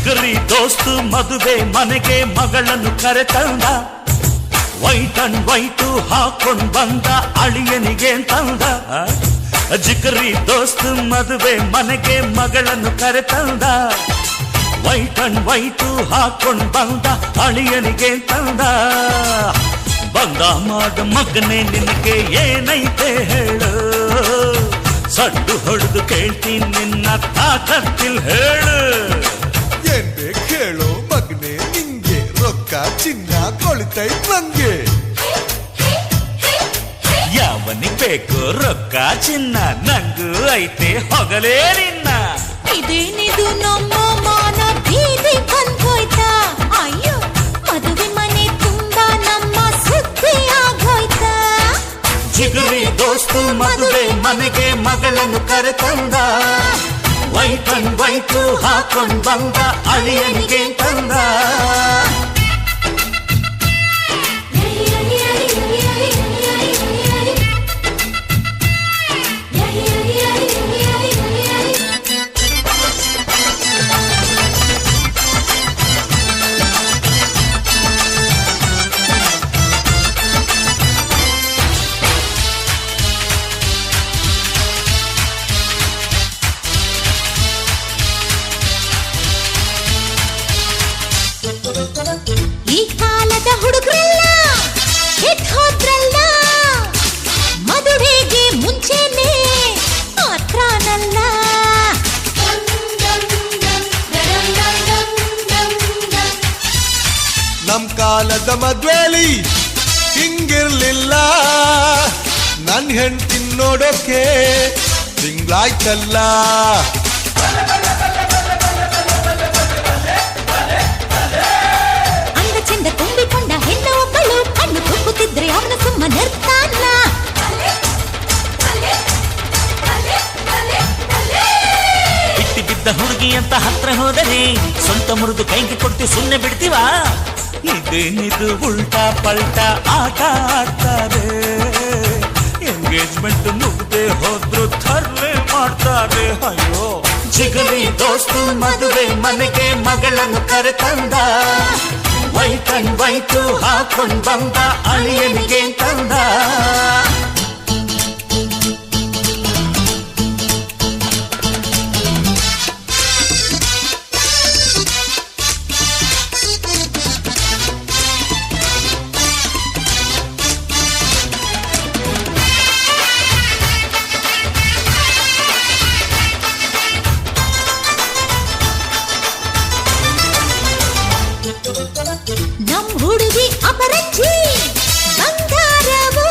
ಜಿಗರಿ ದೋಸ್ತು ಮದುವೆ ಮನೆಗೆ ಮಗಳನ್ನು ಕರೆತಂದ ವೈಟ್ ಅಂಡ್ ವೈಟು ಹಾಕೊಂಡ್ ಬಂದ ಅಳಿಯನಿಗೆ ತಂದ ಜಿಗರಿ ದೋಸ್ತು ಮದುವೆ ಮನೆಗೆ ಮಗಳನ್ನು ಕರೆತಂದ ವೈಟ್ ಅಂಡ್ ವೈಟು ಹಾಕೊಂಡ್ ಬಂದ ಅಳಿಯನಿಗೆ ತಂದ ಬಂದ ಮಾಡ ಮಗನೇ ನಿನಗೆ ಏನೈತೆ ಹೇಳು ಸಡ್ಡು ಹೊಡೆದು ಕೇಳ್ತೀನಿ ನಿನ್ನ ತಾಕತ್ತಿಲ್ ಹೇಳು ಏನ್ ಬೇಕು ಹೇಳೋ ಮಗನೇ ನಿಂಗೆ ರೊಕ್ಕ ಚಿನ್ನ ಕೊಳಿತೈತ್ ನಂಗೆ ಯಾವನಿಗೆ ಬೇಕು ರೊಕ್ಕ ಚಿನ್ನ ನಂಗೂ ಐತೆ ಹೊಗಲೇ ನಿನ್ನ ಇದೇನಿದು ನಮ್ಮ ಮಾನ ಬೀದಿ ಬಂದೋಯ್ತಾ ಅಯ್ಯೋ ಮದುವೆ ಮನೆ ತುಂಬಾ ನಮ್ಮ ಸುದ್ದಿ ಆಗೋಯ್ತಾ ಜಿಗರಿ ದೋಸ್ತು ಮದುವೆ ಮನೆಗೆ ಮಗಳನ್ನು ಕರೆತಂದ ವೈಟ್ ಅಂಡ್ ವೈಟು ಹಾಕೊಂಡ್ ಬಂದ ಅಳಿಯನಿಗೆ ತಂದ ಈ ಕಾಲದ ಹುಡುಗರೆಲ್ಲ ಕೆಟ್ಟ ಹೋದ್ರಲ್ಲ ಮದುವೆಗೆ ಮುಂಚೆನೆ ಮಾತ್ರನಲ್ಲ ನಮ್ ಕಾಲದ ಮದ್ವೇಲಿ ಹಿಂಗಿರ್ಲಿಲ್ಲ ನನ್ ಹೆಂಡ್ತಿ ನೋಡೋಕೆ ತಿಂಗ್ಳಾಯ್ತಲ್ಲ ಅಂದ ಚಂದ ತುಂಬಿಕೊಂಡ ಹೆಣ್ಣು ಒಬ್ಬಳು ಕಣ್ಣು ತುಕ್ಕುತ್ತಿದ್ರೆ ಅವನು ಸುಮ್ಮನಿರ್ತಾನ ಬಿಟ್ಟಿ ಬಿದ್ದ ಹುಡುಗಿ ಅಂತ ಹತ್ರ ಹೋದರೆ ಸ್ವಂತ ಮುರಿದು ಕೈಗೆ ಕೊಟ್ಟು ಸುಮ್ಮನೆ ಬಿಡ್ತೀವ ಇದೇನಿದು ಉಲ್ಟಾ ಪಲ್ಟಾ ಆಟ ಆಡ್ತಾರೆ ಎಂಗೇಜ್ಮೆಂಟ್ ಮುಗ್ದೆ ಹೋದ್ರು ಥರ್ಲೆ ಮಾಡ್ತಾರೆ ಅಯ್ಯೋ ಜಿಗರಿ ದೋಸ್ತು ಮದುವೆ ಮನೆಗೆ ಮಗಳನ್ನು ಕರೆತಂದ ವೈಟ್ ಅಂಡ್ ವೈಟು ಹಾಕೊಂಡ್ ಬಂದ ಅಳಿಯನಿಗೆ ತಂದ ನಮ್ ಹುಡುಗಿ ಅಪರಂಜಿ ಬಂಗಾರವು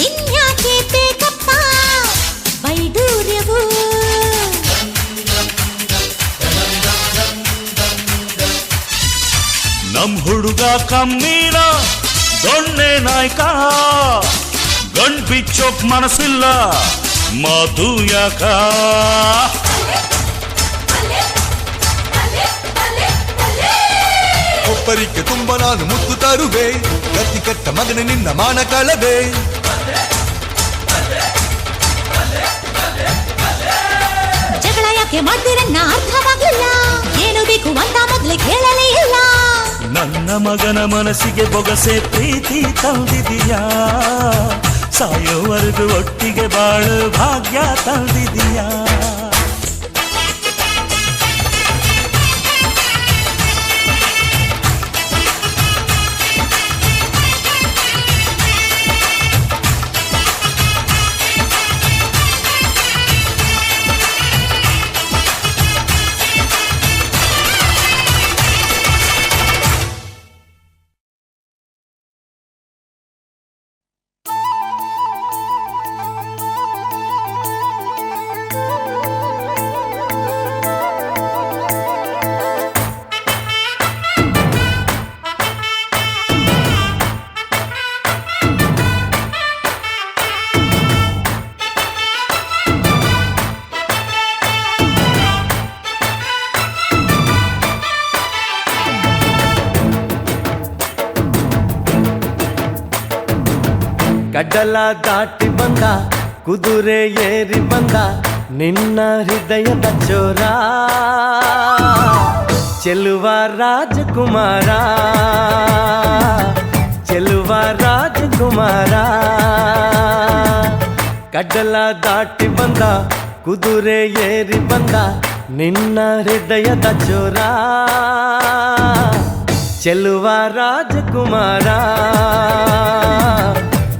ಇನ್ಯಾಕೆ ಬೇಕಪ್ಪ ವೈಡೂರ್ಯವು ನಮ್ ಹುಡುಗ ಕಮ್ಮೀನ ದೊಣ್ಣೆ ನಾಯ್ಕ ಗಂಡ್ ಬಿಚ್ಚೋಕ್ ಮನಸ್ಸಿಲ್ಲ ಮಾತು ಯಾಕ ಒಬ್ಬರಿಗೆ ತುಂಬ ನಾನು ಮುತ್ತು ತರುವೆ ಗತಿ ಕೆಟ್ಟ ಮಗನ ನಿನ್ನ ಮಾನ ಕಳವೆ ಜಗಳ ಯಾಕೆ ಮಾಡ್ತೀರನ್ನ ಅರ್ಥವಾಗಲಿಲ್ಲ ಏನು ಬೇಕು ಅಂತ ಮೊದ್ಲೇ ಕೇಳಲೇ ಇಲ್ಲ ನನ್ನ ಮಗನ ಮನಸ್ಸಿಗೆ ಬೊಗಸೆ ಪ್ರೀತಿ ತಂದಿದೀಯಾ ಸಾಯೋವರೆಗೂ ಒಟ್ಟಿಗೆ ಬಾಳು ಭಾಗ್ಯ ತಂದಿದೀಯಾ ಗಡ್ಡಲ ದಾಟಿ ಬಂದ ಕುದುರೆ ಏರಿ ಬಂದ ನಿನ್ನ ಹೃದಯದ ಚೋರ ಚೆಲುವ ರಾಜಕುಮಾರ ಚೆಲುವ ರಾಜಕುಮಾರ ಕಡಲ ದಾಟಿ ಬಂದ ಕುದುರೆ ಏರಿ ಬಂದ ನಿನ್ನ ಹೃದಯದ ಚೋರ ಚೆಲುವ ರಾಜಕುಮಾರ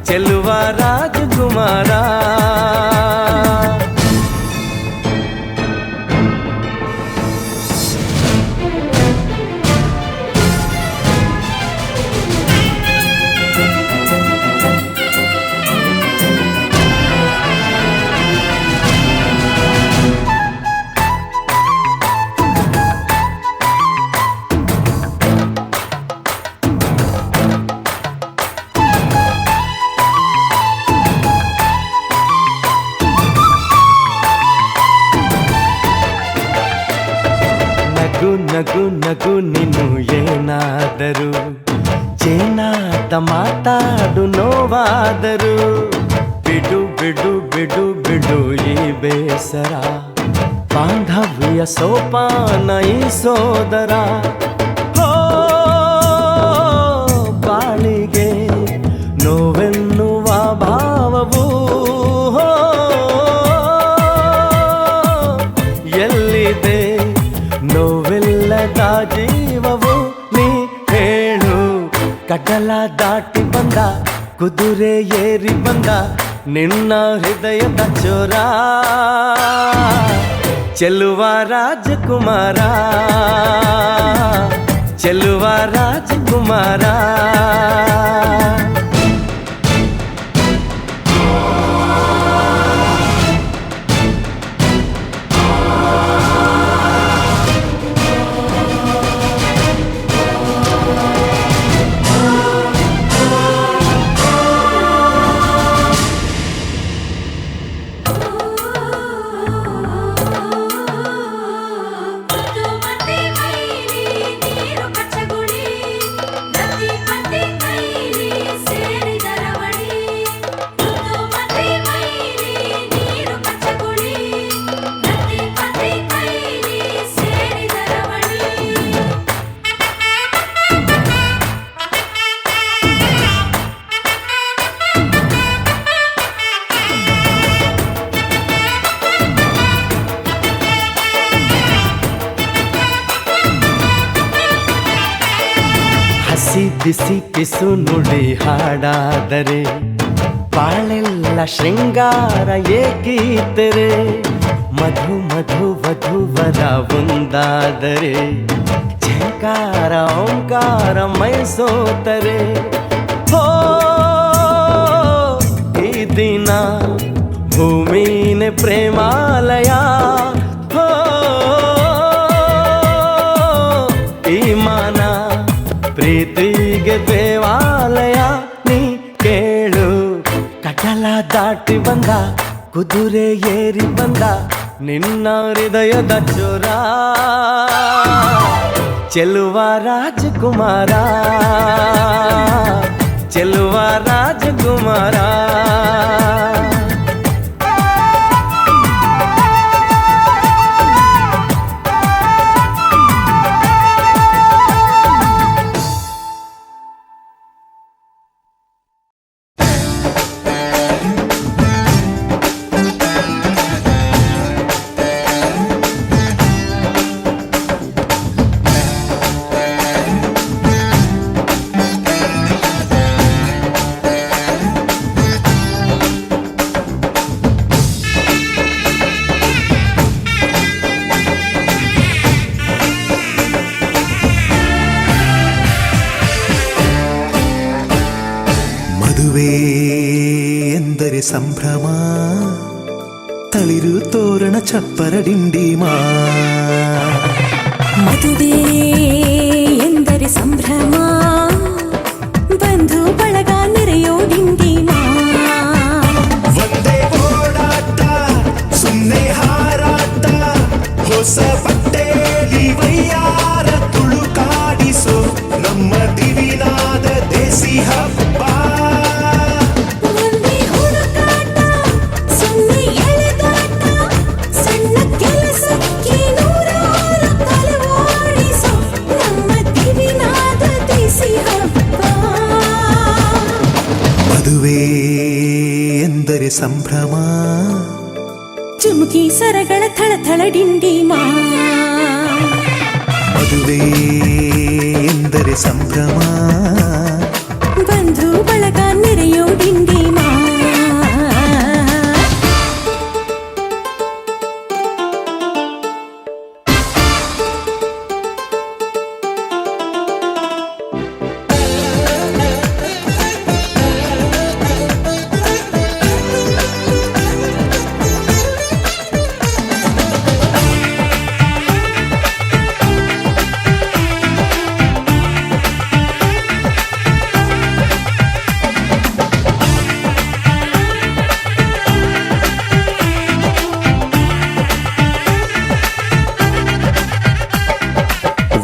ಚೆಲುವ ರಾಜಕುಮಾರ ನಗು ನಗು ನೀನು ಏನಾದರೂ ಚೇನಾದ ಮಾತಾಡು ನೋವಾದರು ಬಿಡು ಬಿಡು ಬಿಡು ಬಿಡು ಈ ಬೇಸರ ಬಾಂಧವ್ಯ ಸೋಪಾನ ಈ ಸೋದರ ಹೋ ಬಾಳಿಗೆ ನೋವೆನ್ನುವ ಭಾವವು ಎಲ್ಲಿದೆ ನೋವಿಲ್ಲದ ಜೀವವು ನೀ ಹೇಳು ಕಡಲ ದಾಟಿ ಬಂದ ಕುದುರೆ ಏರಿ ಬಂದ ನಿನ್ನ ಹೃದಯದ ಚೋರ ಚೆಲುವ ರಾಜಕುಮಾರ ಚೆಲುವ ರಾಜಕುಮಾರ ಬಿಸಿ ಪಿಸು ನುಡಿ ಹಾಡಾದರೆ ಬಾಳೆಲ್ಲ ಶೃಂಗಾರ ಏಕೀತರೆ ಮಧು ಮಧು ವಧುವರ ಒಂದಾದರೆ ಝಂಕಾರ ಓಂಕಾರ ಮೈಸೋತರೆ ಹೋ ಈ ದಿನ ಭೂಮಿನೇ ಪ್ರೇಮಾಲಯ ಹೋ ಈ ಮಾನ ಪ್ರೀತಿಗೆ ದೇವಾಲಯ ನೀ ಕೇಳು ಕಡಲ ದಾಟಿ ಬಂದ ಕುದುರೆ ಏರಿ ಬಂದ ನಿನ್ನ ಹೃದಯದ ಚೋರ ಚೆಲುವ ರಾಜಕುಮಾರ ಚೆಲುವ ರಾಜಕುಮಾರ ಮದುವೆ ಎಂದರೆ ಸಂಭ್ರಮ ತಳಿರು ತೋರಣ ಚಪ್ಪರ ಡಿಂಡಿಮಾ ಮದುವೆ ಎಂದರೆ ಸಂಭ್ರಮ ಬಂಧು ಬಳಗ ನೆರೆಯೋ ಡಿಂಡಿಮಾ ಒಂದೇ ಓಡಾಟ ಸುಮ್ಮನೆ ಹಾರಾಟ ಹೊಸ ಬಟ್ಟೆಲಿ ವೈಯಾರ ತುಳುಕಾಡಿಸೋ ನಮ್ಮ ದಿವಿನಾದ ದೇಸಿ ಹಬ್ಬ ಎಂದರೆ ಸಂಭ್ರಮ. ಚುಮುಕಿ ಸರಗಳ ಥಳಥಳ ಡಿಂಡಿಮಾ, ಮದುವೆ ಎಂದರೆ ಸಂಭ್ರಮ. ಬಂಧು ಬಳಗ ನೆರೆಯೋ ಡಿಂಡಿಮಾ.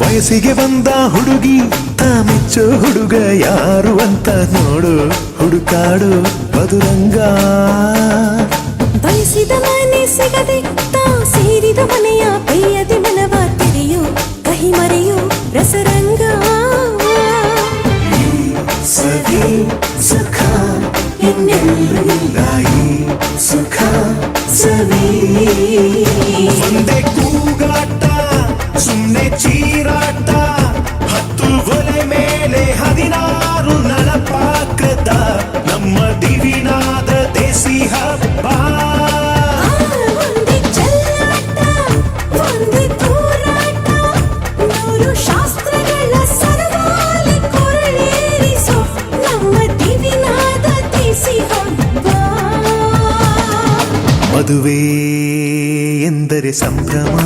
ವಯಸ್ಸಿಗೆ ಬಂದ ಹುಡುಗಿ ಮೆಚ್ಚೋ ಹುಡುಗ ಯಾರು ಅಂತ ನೋಡು, ಹುಡುಕಾಡು ಮಧುರಂಗ. ಬಯಸಿದ ಮನೆ ಸಿಗದೆ ತಾ ಸೇರಿದ ಮನೆಯ ಬೇಯದೆ ಮನವ ತೆರೆಯೋ ಕಹಿ ಮರೆಯೋ ರಸರಂಗ. ಸವಿ ಸುಖ ಇನ್ನೆಲ್ಲೂ ಇಲ್ಲ, ಈ ಸುಖ ಸವಿ. ಒಂದೇ ಕೂಗಾಟ ಸುಮ್ಮನೆ ಚೀರಾಟ, 10 ಒಲೆ ಮೇಲೆ 16 ನಳಪಾಕದ ನಮ್ಮ ದಿವಿನಾದ ದೇಸಿ ಹಬ್ಬ. ಒಂದೇ ಚೆಲ್ಲಾಟ ಒಂದೇ ತೂರಾಟ, 100 ಶಾಸ್ತ್ರಗಳ ಸರಮಾಲೆ ಕೊರಳೇರಿಸೋ ನಮ್ಮ ದಿವಿನಾದ ದೇಸಿ ಹಬ್ಬ. ಮದುವೆ ಎಂದರೆ ಸಂಭ್ರಮ,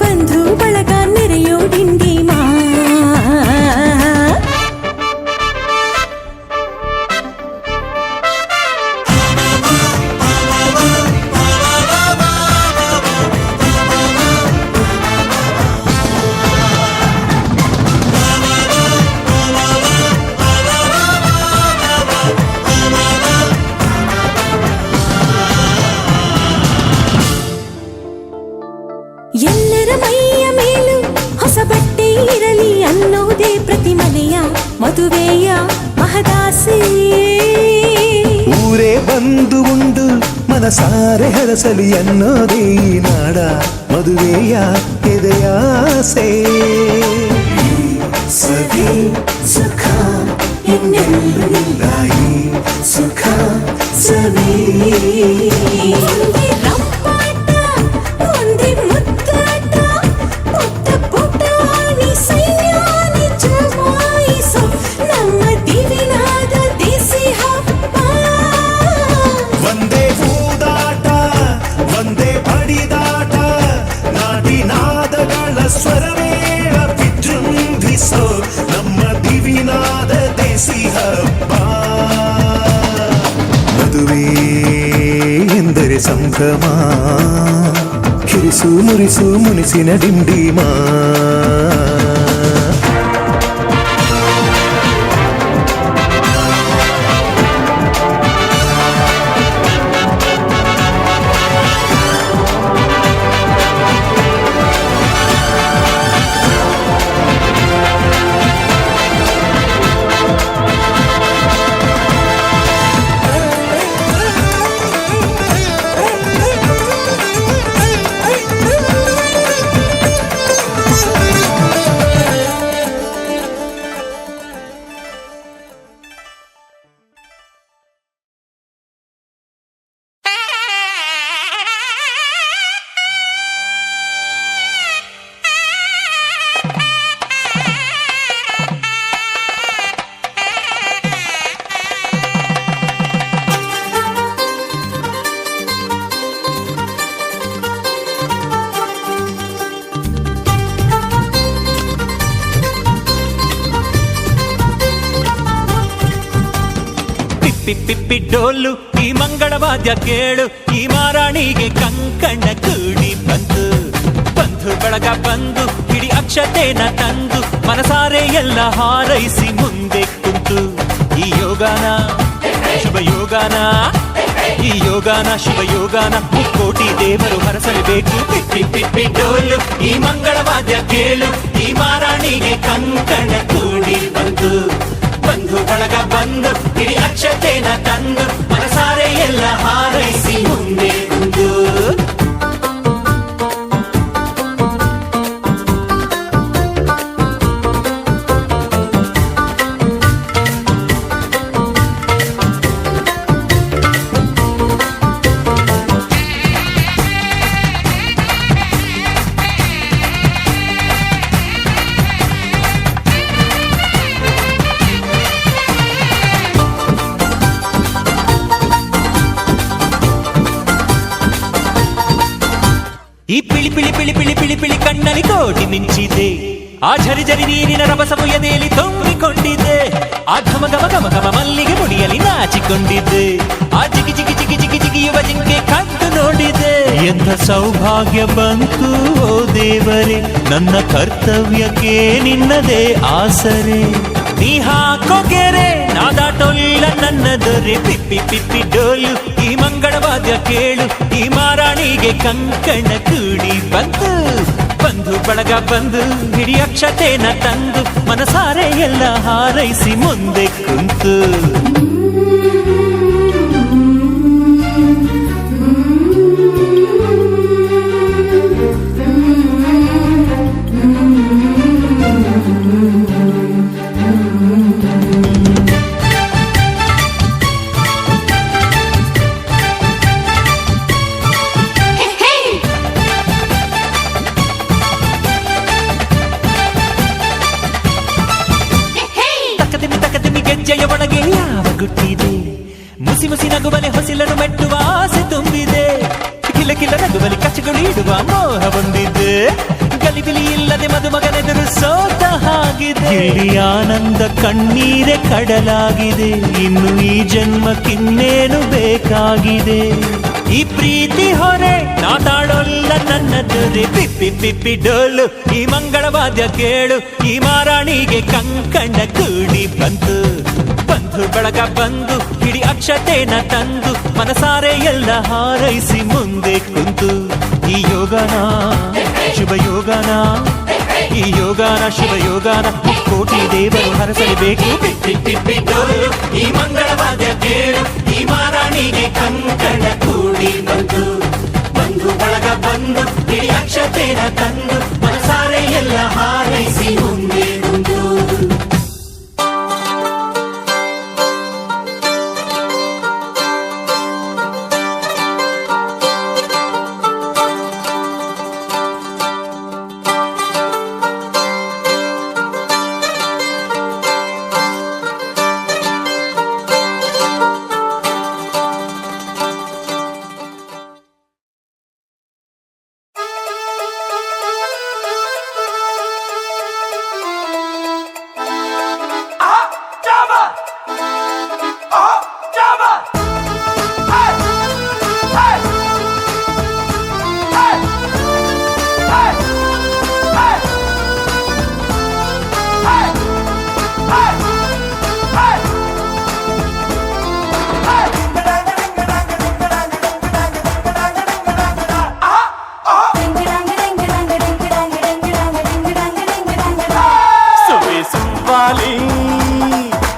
ಬಂಧು ಬಳಗ ನೆರೆಯೋ ಡಿಂಡಿಮಾ. ಎಲ್ಲರ ಮೈಯ ಮೇಲೂ ಹೊಸ ಬಟ್ಟೆ ಇರಲಿ ಅನ್ನೋದೇ ಪ್ರತಿ ಮನೆಯ ಮದುವೆಯ ಮಹದಾಸೆ. ಊರೇ ಬಂದು ಉಂಡು ಮನಸಾರೆ ಹರಸಲಿ ಅನ್ನೋದೇ ಈ ನಾಡ ಮದುವೆಯ ಎದೆಯಾಸೆ. ಸವಿ ಸುಖ ಇನ್ನೆಲ್ಲೂ ಇಲ್ಲ, ಈ ಸುಖ ಸವಿ. ಒಂದೇ ರಂಪಾಟ ಒಂದೇ ಮುತ್ತಾಟ, ಪುಟ್ಟ ಪುಟಾಣಿ ಸೈನ್ಯಾನಿ ಜಮಾಯಿಸೋ ನಮ್ಮ ದಿವಿನಾದ ದೇಸಿ ಹಬ್ಬ. ಒಂದೇ ಹೂದಾಟ ಒಂದೇ ಬಡಿದಾಟ, ನಾಡಿನಾದಗಳ ಸ್ವರವೇಳ ವಿಜೃಂಭಿಸೋ ನಮ್ಮ ದಿವಿನಾದ ದೇಸಿ ಹಬ್ಬ. ಮದುವೆ ಎಂದರೆ ಸಂಭ್ರಮ, ಕಿರಿಸು ಮುರಿಸು ಮುನಿಸಿನ ಡಿಂಡಿಮಾ. ಪಿಪ್ಪಿ ಡೋಲು ಈ ಮಂಗಳವಾದ್ಯ ಕೇಳು, ಈ ಮಾರಾಣಿಗೆ ಕಂಕಣ ಕೂಡಿ ಬಂತು. ಬಂಧು ಬಳಗ ಬಂದು ಹಿಡಿ ಅಕ್ಷತೆನ ತಂದು ಮನಸಾರೆ ಎಲ್ಲ ಹಾರೈಸಿ ಮುಂದೆ ಕುಂತು. ಈ ಯೋಗಾನ ಶುಭ ಯೋಗಾನ, ಈ ಯೋಗಾನ ಶುಭ ಯೋಗಾನ, ಮುಕ್ಕೋಟಿ ದೇವರು ಹರಸಲೇಬೇಕು. ಪಿಪ್ಪಿ ಪಿಪ್ಪಿ ಡೋಲು ಈ ಮಂಗಳವಾದ್ಯ ಕೇಳು, ಈ ಮಾರಾಣಿಗೆ ಕಂಕಣ ಕೂಡಿ ಬಂತು. ಬಂಧು ಬಳಗ ಬಂದು ಹಿಡಿ ಅಕ್ಷತೆನ ತಂದು ಮನಸಾರೆ ಎಲ್ಲ ಹಾರೈಸಿ ಮುಂದೆ ಕುಂತು ಈ ಪಿಳಿ ಪಿಳಿ ಪಿಳಿ ಪಿಳಿ ಪಿಳಿ ಪಿಳಿ ಕಣ್ಣಲ್ಲಿ ಕೋಟಿ ಮಿಂಚಿದೆ ಆ ಝರಿ ಝರಿ ನೀರಿನ ರಭಸವು ಎದೆಯಲ್ಲಿ ತುಂಬಿಕೊಂಡಿದೆ ಆ ಘಮ ಘಮ ಘಮ ಘಮ ಮಲ್ಲಿಗೆ ಮುಡಿಯಲ್ಲಿ ನಾಚಿಕೊಂಡಿದ್ದೆ ಆ ಜಿಗಿ ಜಿಗಿ ಜಿಗಿ ಜಿಗಿ ಜಿಗಿಯುವ ಜಿಂಕೆ ಕಂಡು ನೋಡಿದೆ ಎಂಥ ಸೌಭಾಗ್ಯ ಬಂತು ಓ ದೇವರೇ ನನ್ನ ಕರ್ತವ್ಯಕ್ಕೆ ನಿನ್ನದೇ ಆಸರೆ ನೀ ಹಾಕೋ ಗೆರೆ ನಾದಾಟೊಲ್ಲ ನನ್ನ ದೊರೆ ಪಿಪ್ಪಿ ಪಿಪ್ಪಿ ಡೋಲು ಈ ಮಂಗಳವಾದ್ಯ ಕೇಳು ಈ ಮಾರಾಣಿಗೆ ಕಂಕಣ ಕೂಡಿ ಬಂತು ಬಂಧು ಬಳಗ ಬಂದು ಹಿಡಿ ಅಕ್ಷತೆನ ತಂದು ಮನಸಾರೆ ಎಲ್ಲ ಹಾರೈಸಿ ಮುಂದೆ ಕುಂತು ಗೆಜ್ಜೆಯ ಒಳಗೆ ಯಾವ ಗುಟ್ಟಿದೆ ಮುಸಿ ಮುಸಿ ನಗುವಲೆ ಹೊಸಿಲನ್ನು ಮೆಟ್ಟುವ ಆಸೆ ತುಂಬಿದೆ ಕಿಲ ಕಿಲ ನಗುವಲಿ ಕಚ್ಚಗಳು ಇಡುವ ಮೋಹ ಬಂದಿದೆ ಗಲಿಬಿಲಿ ಇಲ್ಲದೆ ಮದುಮಗನೆದುರು ಸೋತ ಹಾಗಿದೆ ಇಲ್ಲಿ ಆನಂದ ಕಣ್ಣೀರೆ ಕಡಲಾಗಿದೆ ಇನ್ನು ಈ ಜನ್ಮಕ್ಕಿನ್ನೇನು ಬೇಕಾಗಿದೆ ಈ ಪ್ರೀತಿ ಹೊರೆ ನಾತಾಡೋಲ್ಲ ನನ್ನ ದೊರೆ ಪಿಪ್ಪಿ ಪಿಪ್ಪಿ ಡೋಲು ಈ ಮಂಗಳವಾದ್ಯ ಕೇಳು ಈ ಮಾರಾಣಿಗೆ ಕಂಕಣ ಕೂಡಿ ಬಂತು ಬಂಧು ಬಳಗ ಬಂದು ಹಿಡಿ ಅಕ್ಷತೆನ ತಂದು ಮನಸಾರೆ ಎಲ್ಲ ಹಾರೈಸಿ ಮುಂದೆ ಕುಂತು ಈ ಯೋಗನ ಶುಭ ಯೋಗನ ಈ ಯೋಗನ ಶುಭ ಯೋಗನ ಕೋಟಿ ದೇವರು ಹರಸಲೇಬೇಕು ಪಿಪ್ಪಿ ಪಿಪ್ಪಿ ಡೋಲು ಈ ಮಂಗಳವಾದ್ಯ ಕೇಳು ಈ ಮಾರಾಣಿಗೆ ಕಂಕಣ ಕೂಡಿ ಬಂತು ಬಂಧು ಬಳಗ ಬಂದು ಹಿಡಿ ಅಕ್ಷತೆನ ತಂದು ಮನಸಾರೆ ಎಲ್ಲ ಹಾರೈಸಿ ಮುಂದೆ ಕುಂತು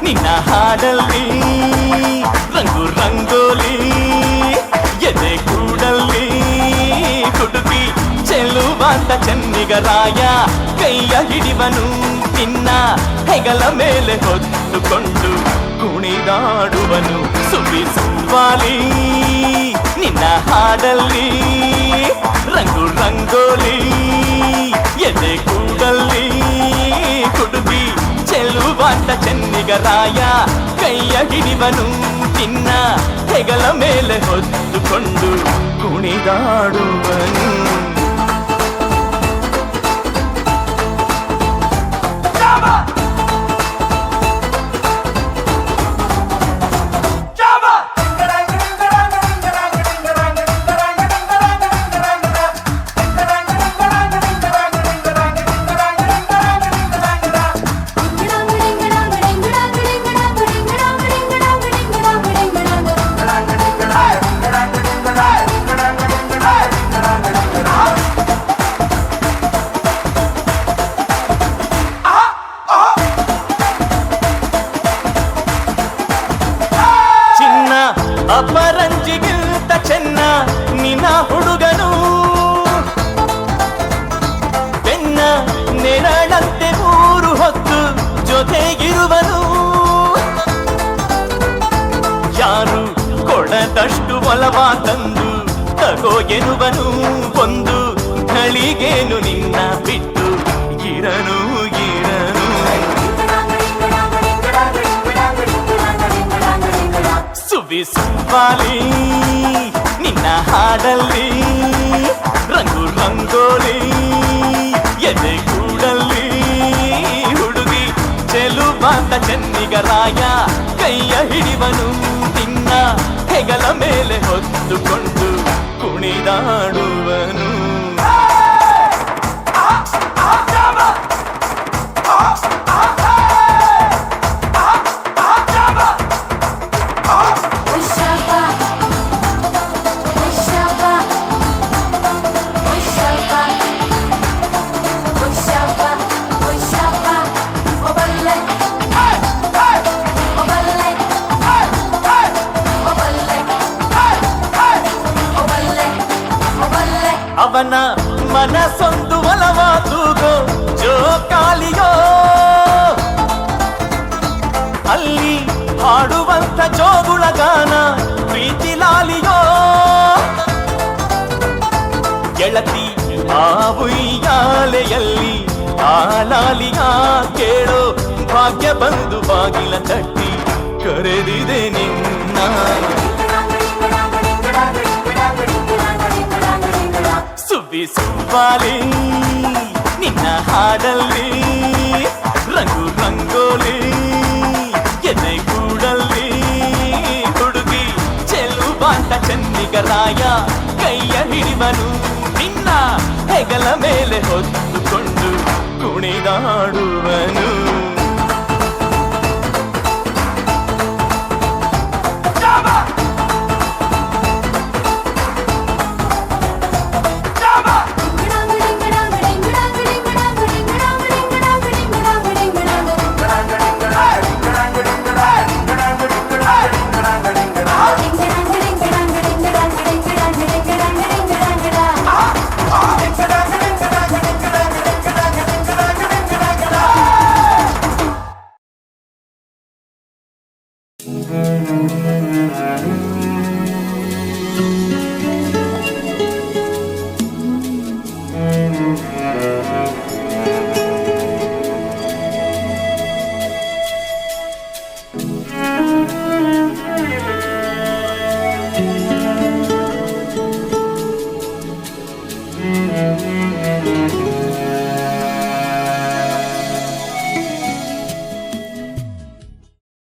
ನಿನ್ನ ಹಾಡಲ್ಲಿ ರಂಗು ರಂಗೋಲಿ ಎದೆ ಕೂಡಲ್ಲಿ ಕುಡುಕಿ ಚೆಲುವಾಂತ ಚೆನ್ನಿಗರಾಯ ಕೈಯ ಹಿಡಿವನು ನಿನ್ನ ಹೆಗಲ ಮೇಲೆ ಹೊತ್ತುಕೊಂಡು ಕುಣಿದಾಡುವನು ಸುವಿ ಸುವಾಲಿ ನಿನ್ನ ಹಾಡಲ್ಲಿ ರಂಗು ರಂಗೋಲಿ ಎದೆ ಕೂಡಲ್ಲಿ ಕುಡುಕಿ ಚೆಲುವಾಂತ ಚೆನ್ನಿಗರಾಯ ಕೈಯ ಹಿಡಿವನು ನಿನ್ನ ಹೆಗಲ ಮೇಲೆ ಹೊತ್ತುಕೊಂಡು ಕುಣಿದಾಡುವನು ಒಲವ ತಂದು ತಗೋ ಎನ್ನುವನು ಒಂದು ಘಳಿಗೇನು ನಿನ್ನ ಬಿಟ್ಟು ಇರನು ಇರನು ಸುವಿ ಸುವ್ವಾಲಿ ನಿನ್ನ ಹಾಡಲ್ಲಿ ರಂಗು ರಂಗೋಲಿ ಎದೆ ಕೂಡಲ್ಲಿ ಹುಡುಗಿ ಚೆಲುವಾದ ಚೆನ್ನಿಗರಾಯ ಕೈಯ ಹಿಡಿವನು ನಿನ್ನ ಹೆಗಲ ಮೇಲೆ ಹೊತ್ತುಕೊಂಡು ಕುಣಿದಾಡುವನು ಅವನ ಮನಸೊಂದು ಒಲವ ತೂಗೋ ಜೋಕಾಲಿಯೋ ಅಲ್ಲಿ ಹಾಡುವಂತ ಜೋಗುಳ ಗಾನ ಪ್ರೀತಿ ಲಾಲಿಯೋ ಗೆಳತಿ ಆ ಉಯ್ಯಾಲೆಯಲ್ಲಿ ಆ ಲಾಲಿಯ ಕೇಳೋ ಭಾಗ್ಯ ಬಂದು ಬಾಗಿಲ ತಟ್ಟಿ ಕರೆದಿದೆ ನಿನ್ನ ಸುವಿ ಸುವ್ವಾಲಿ ನಿನ್ನ ಹಾಡಲ್ಲಿ ರಂಗು ರಂಗೋಲಿ ಎದೆ ಕೂಡಲ್ಲಿ ಹುಡುಗಿ ಚೆಲುವಾದ ಚೆನ್ನಿಗರಾಯ ಕೈಯ ಹಿಡಿವನು ನಿನ್ನ ಹೆಗಲ ಮೇಲೆ ಹೊತ್ತುಕೊಂಡು ಕುಣಿದಾಡು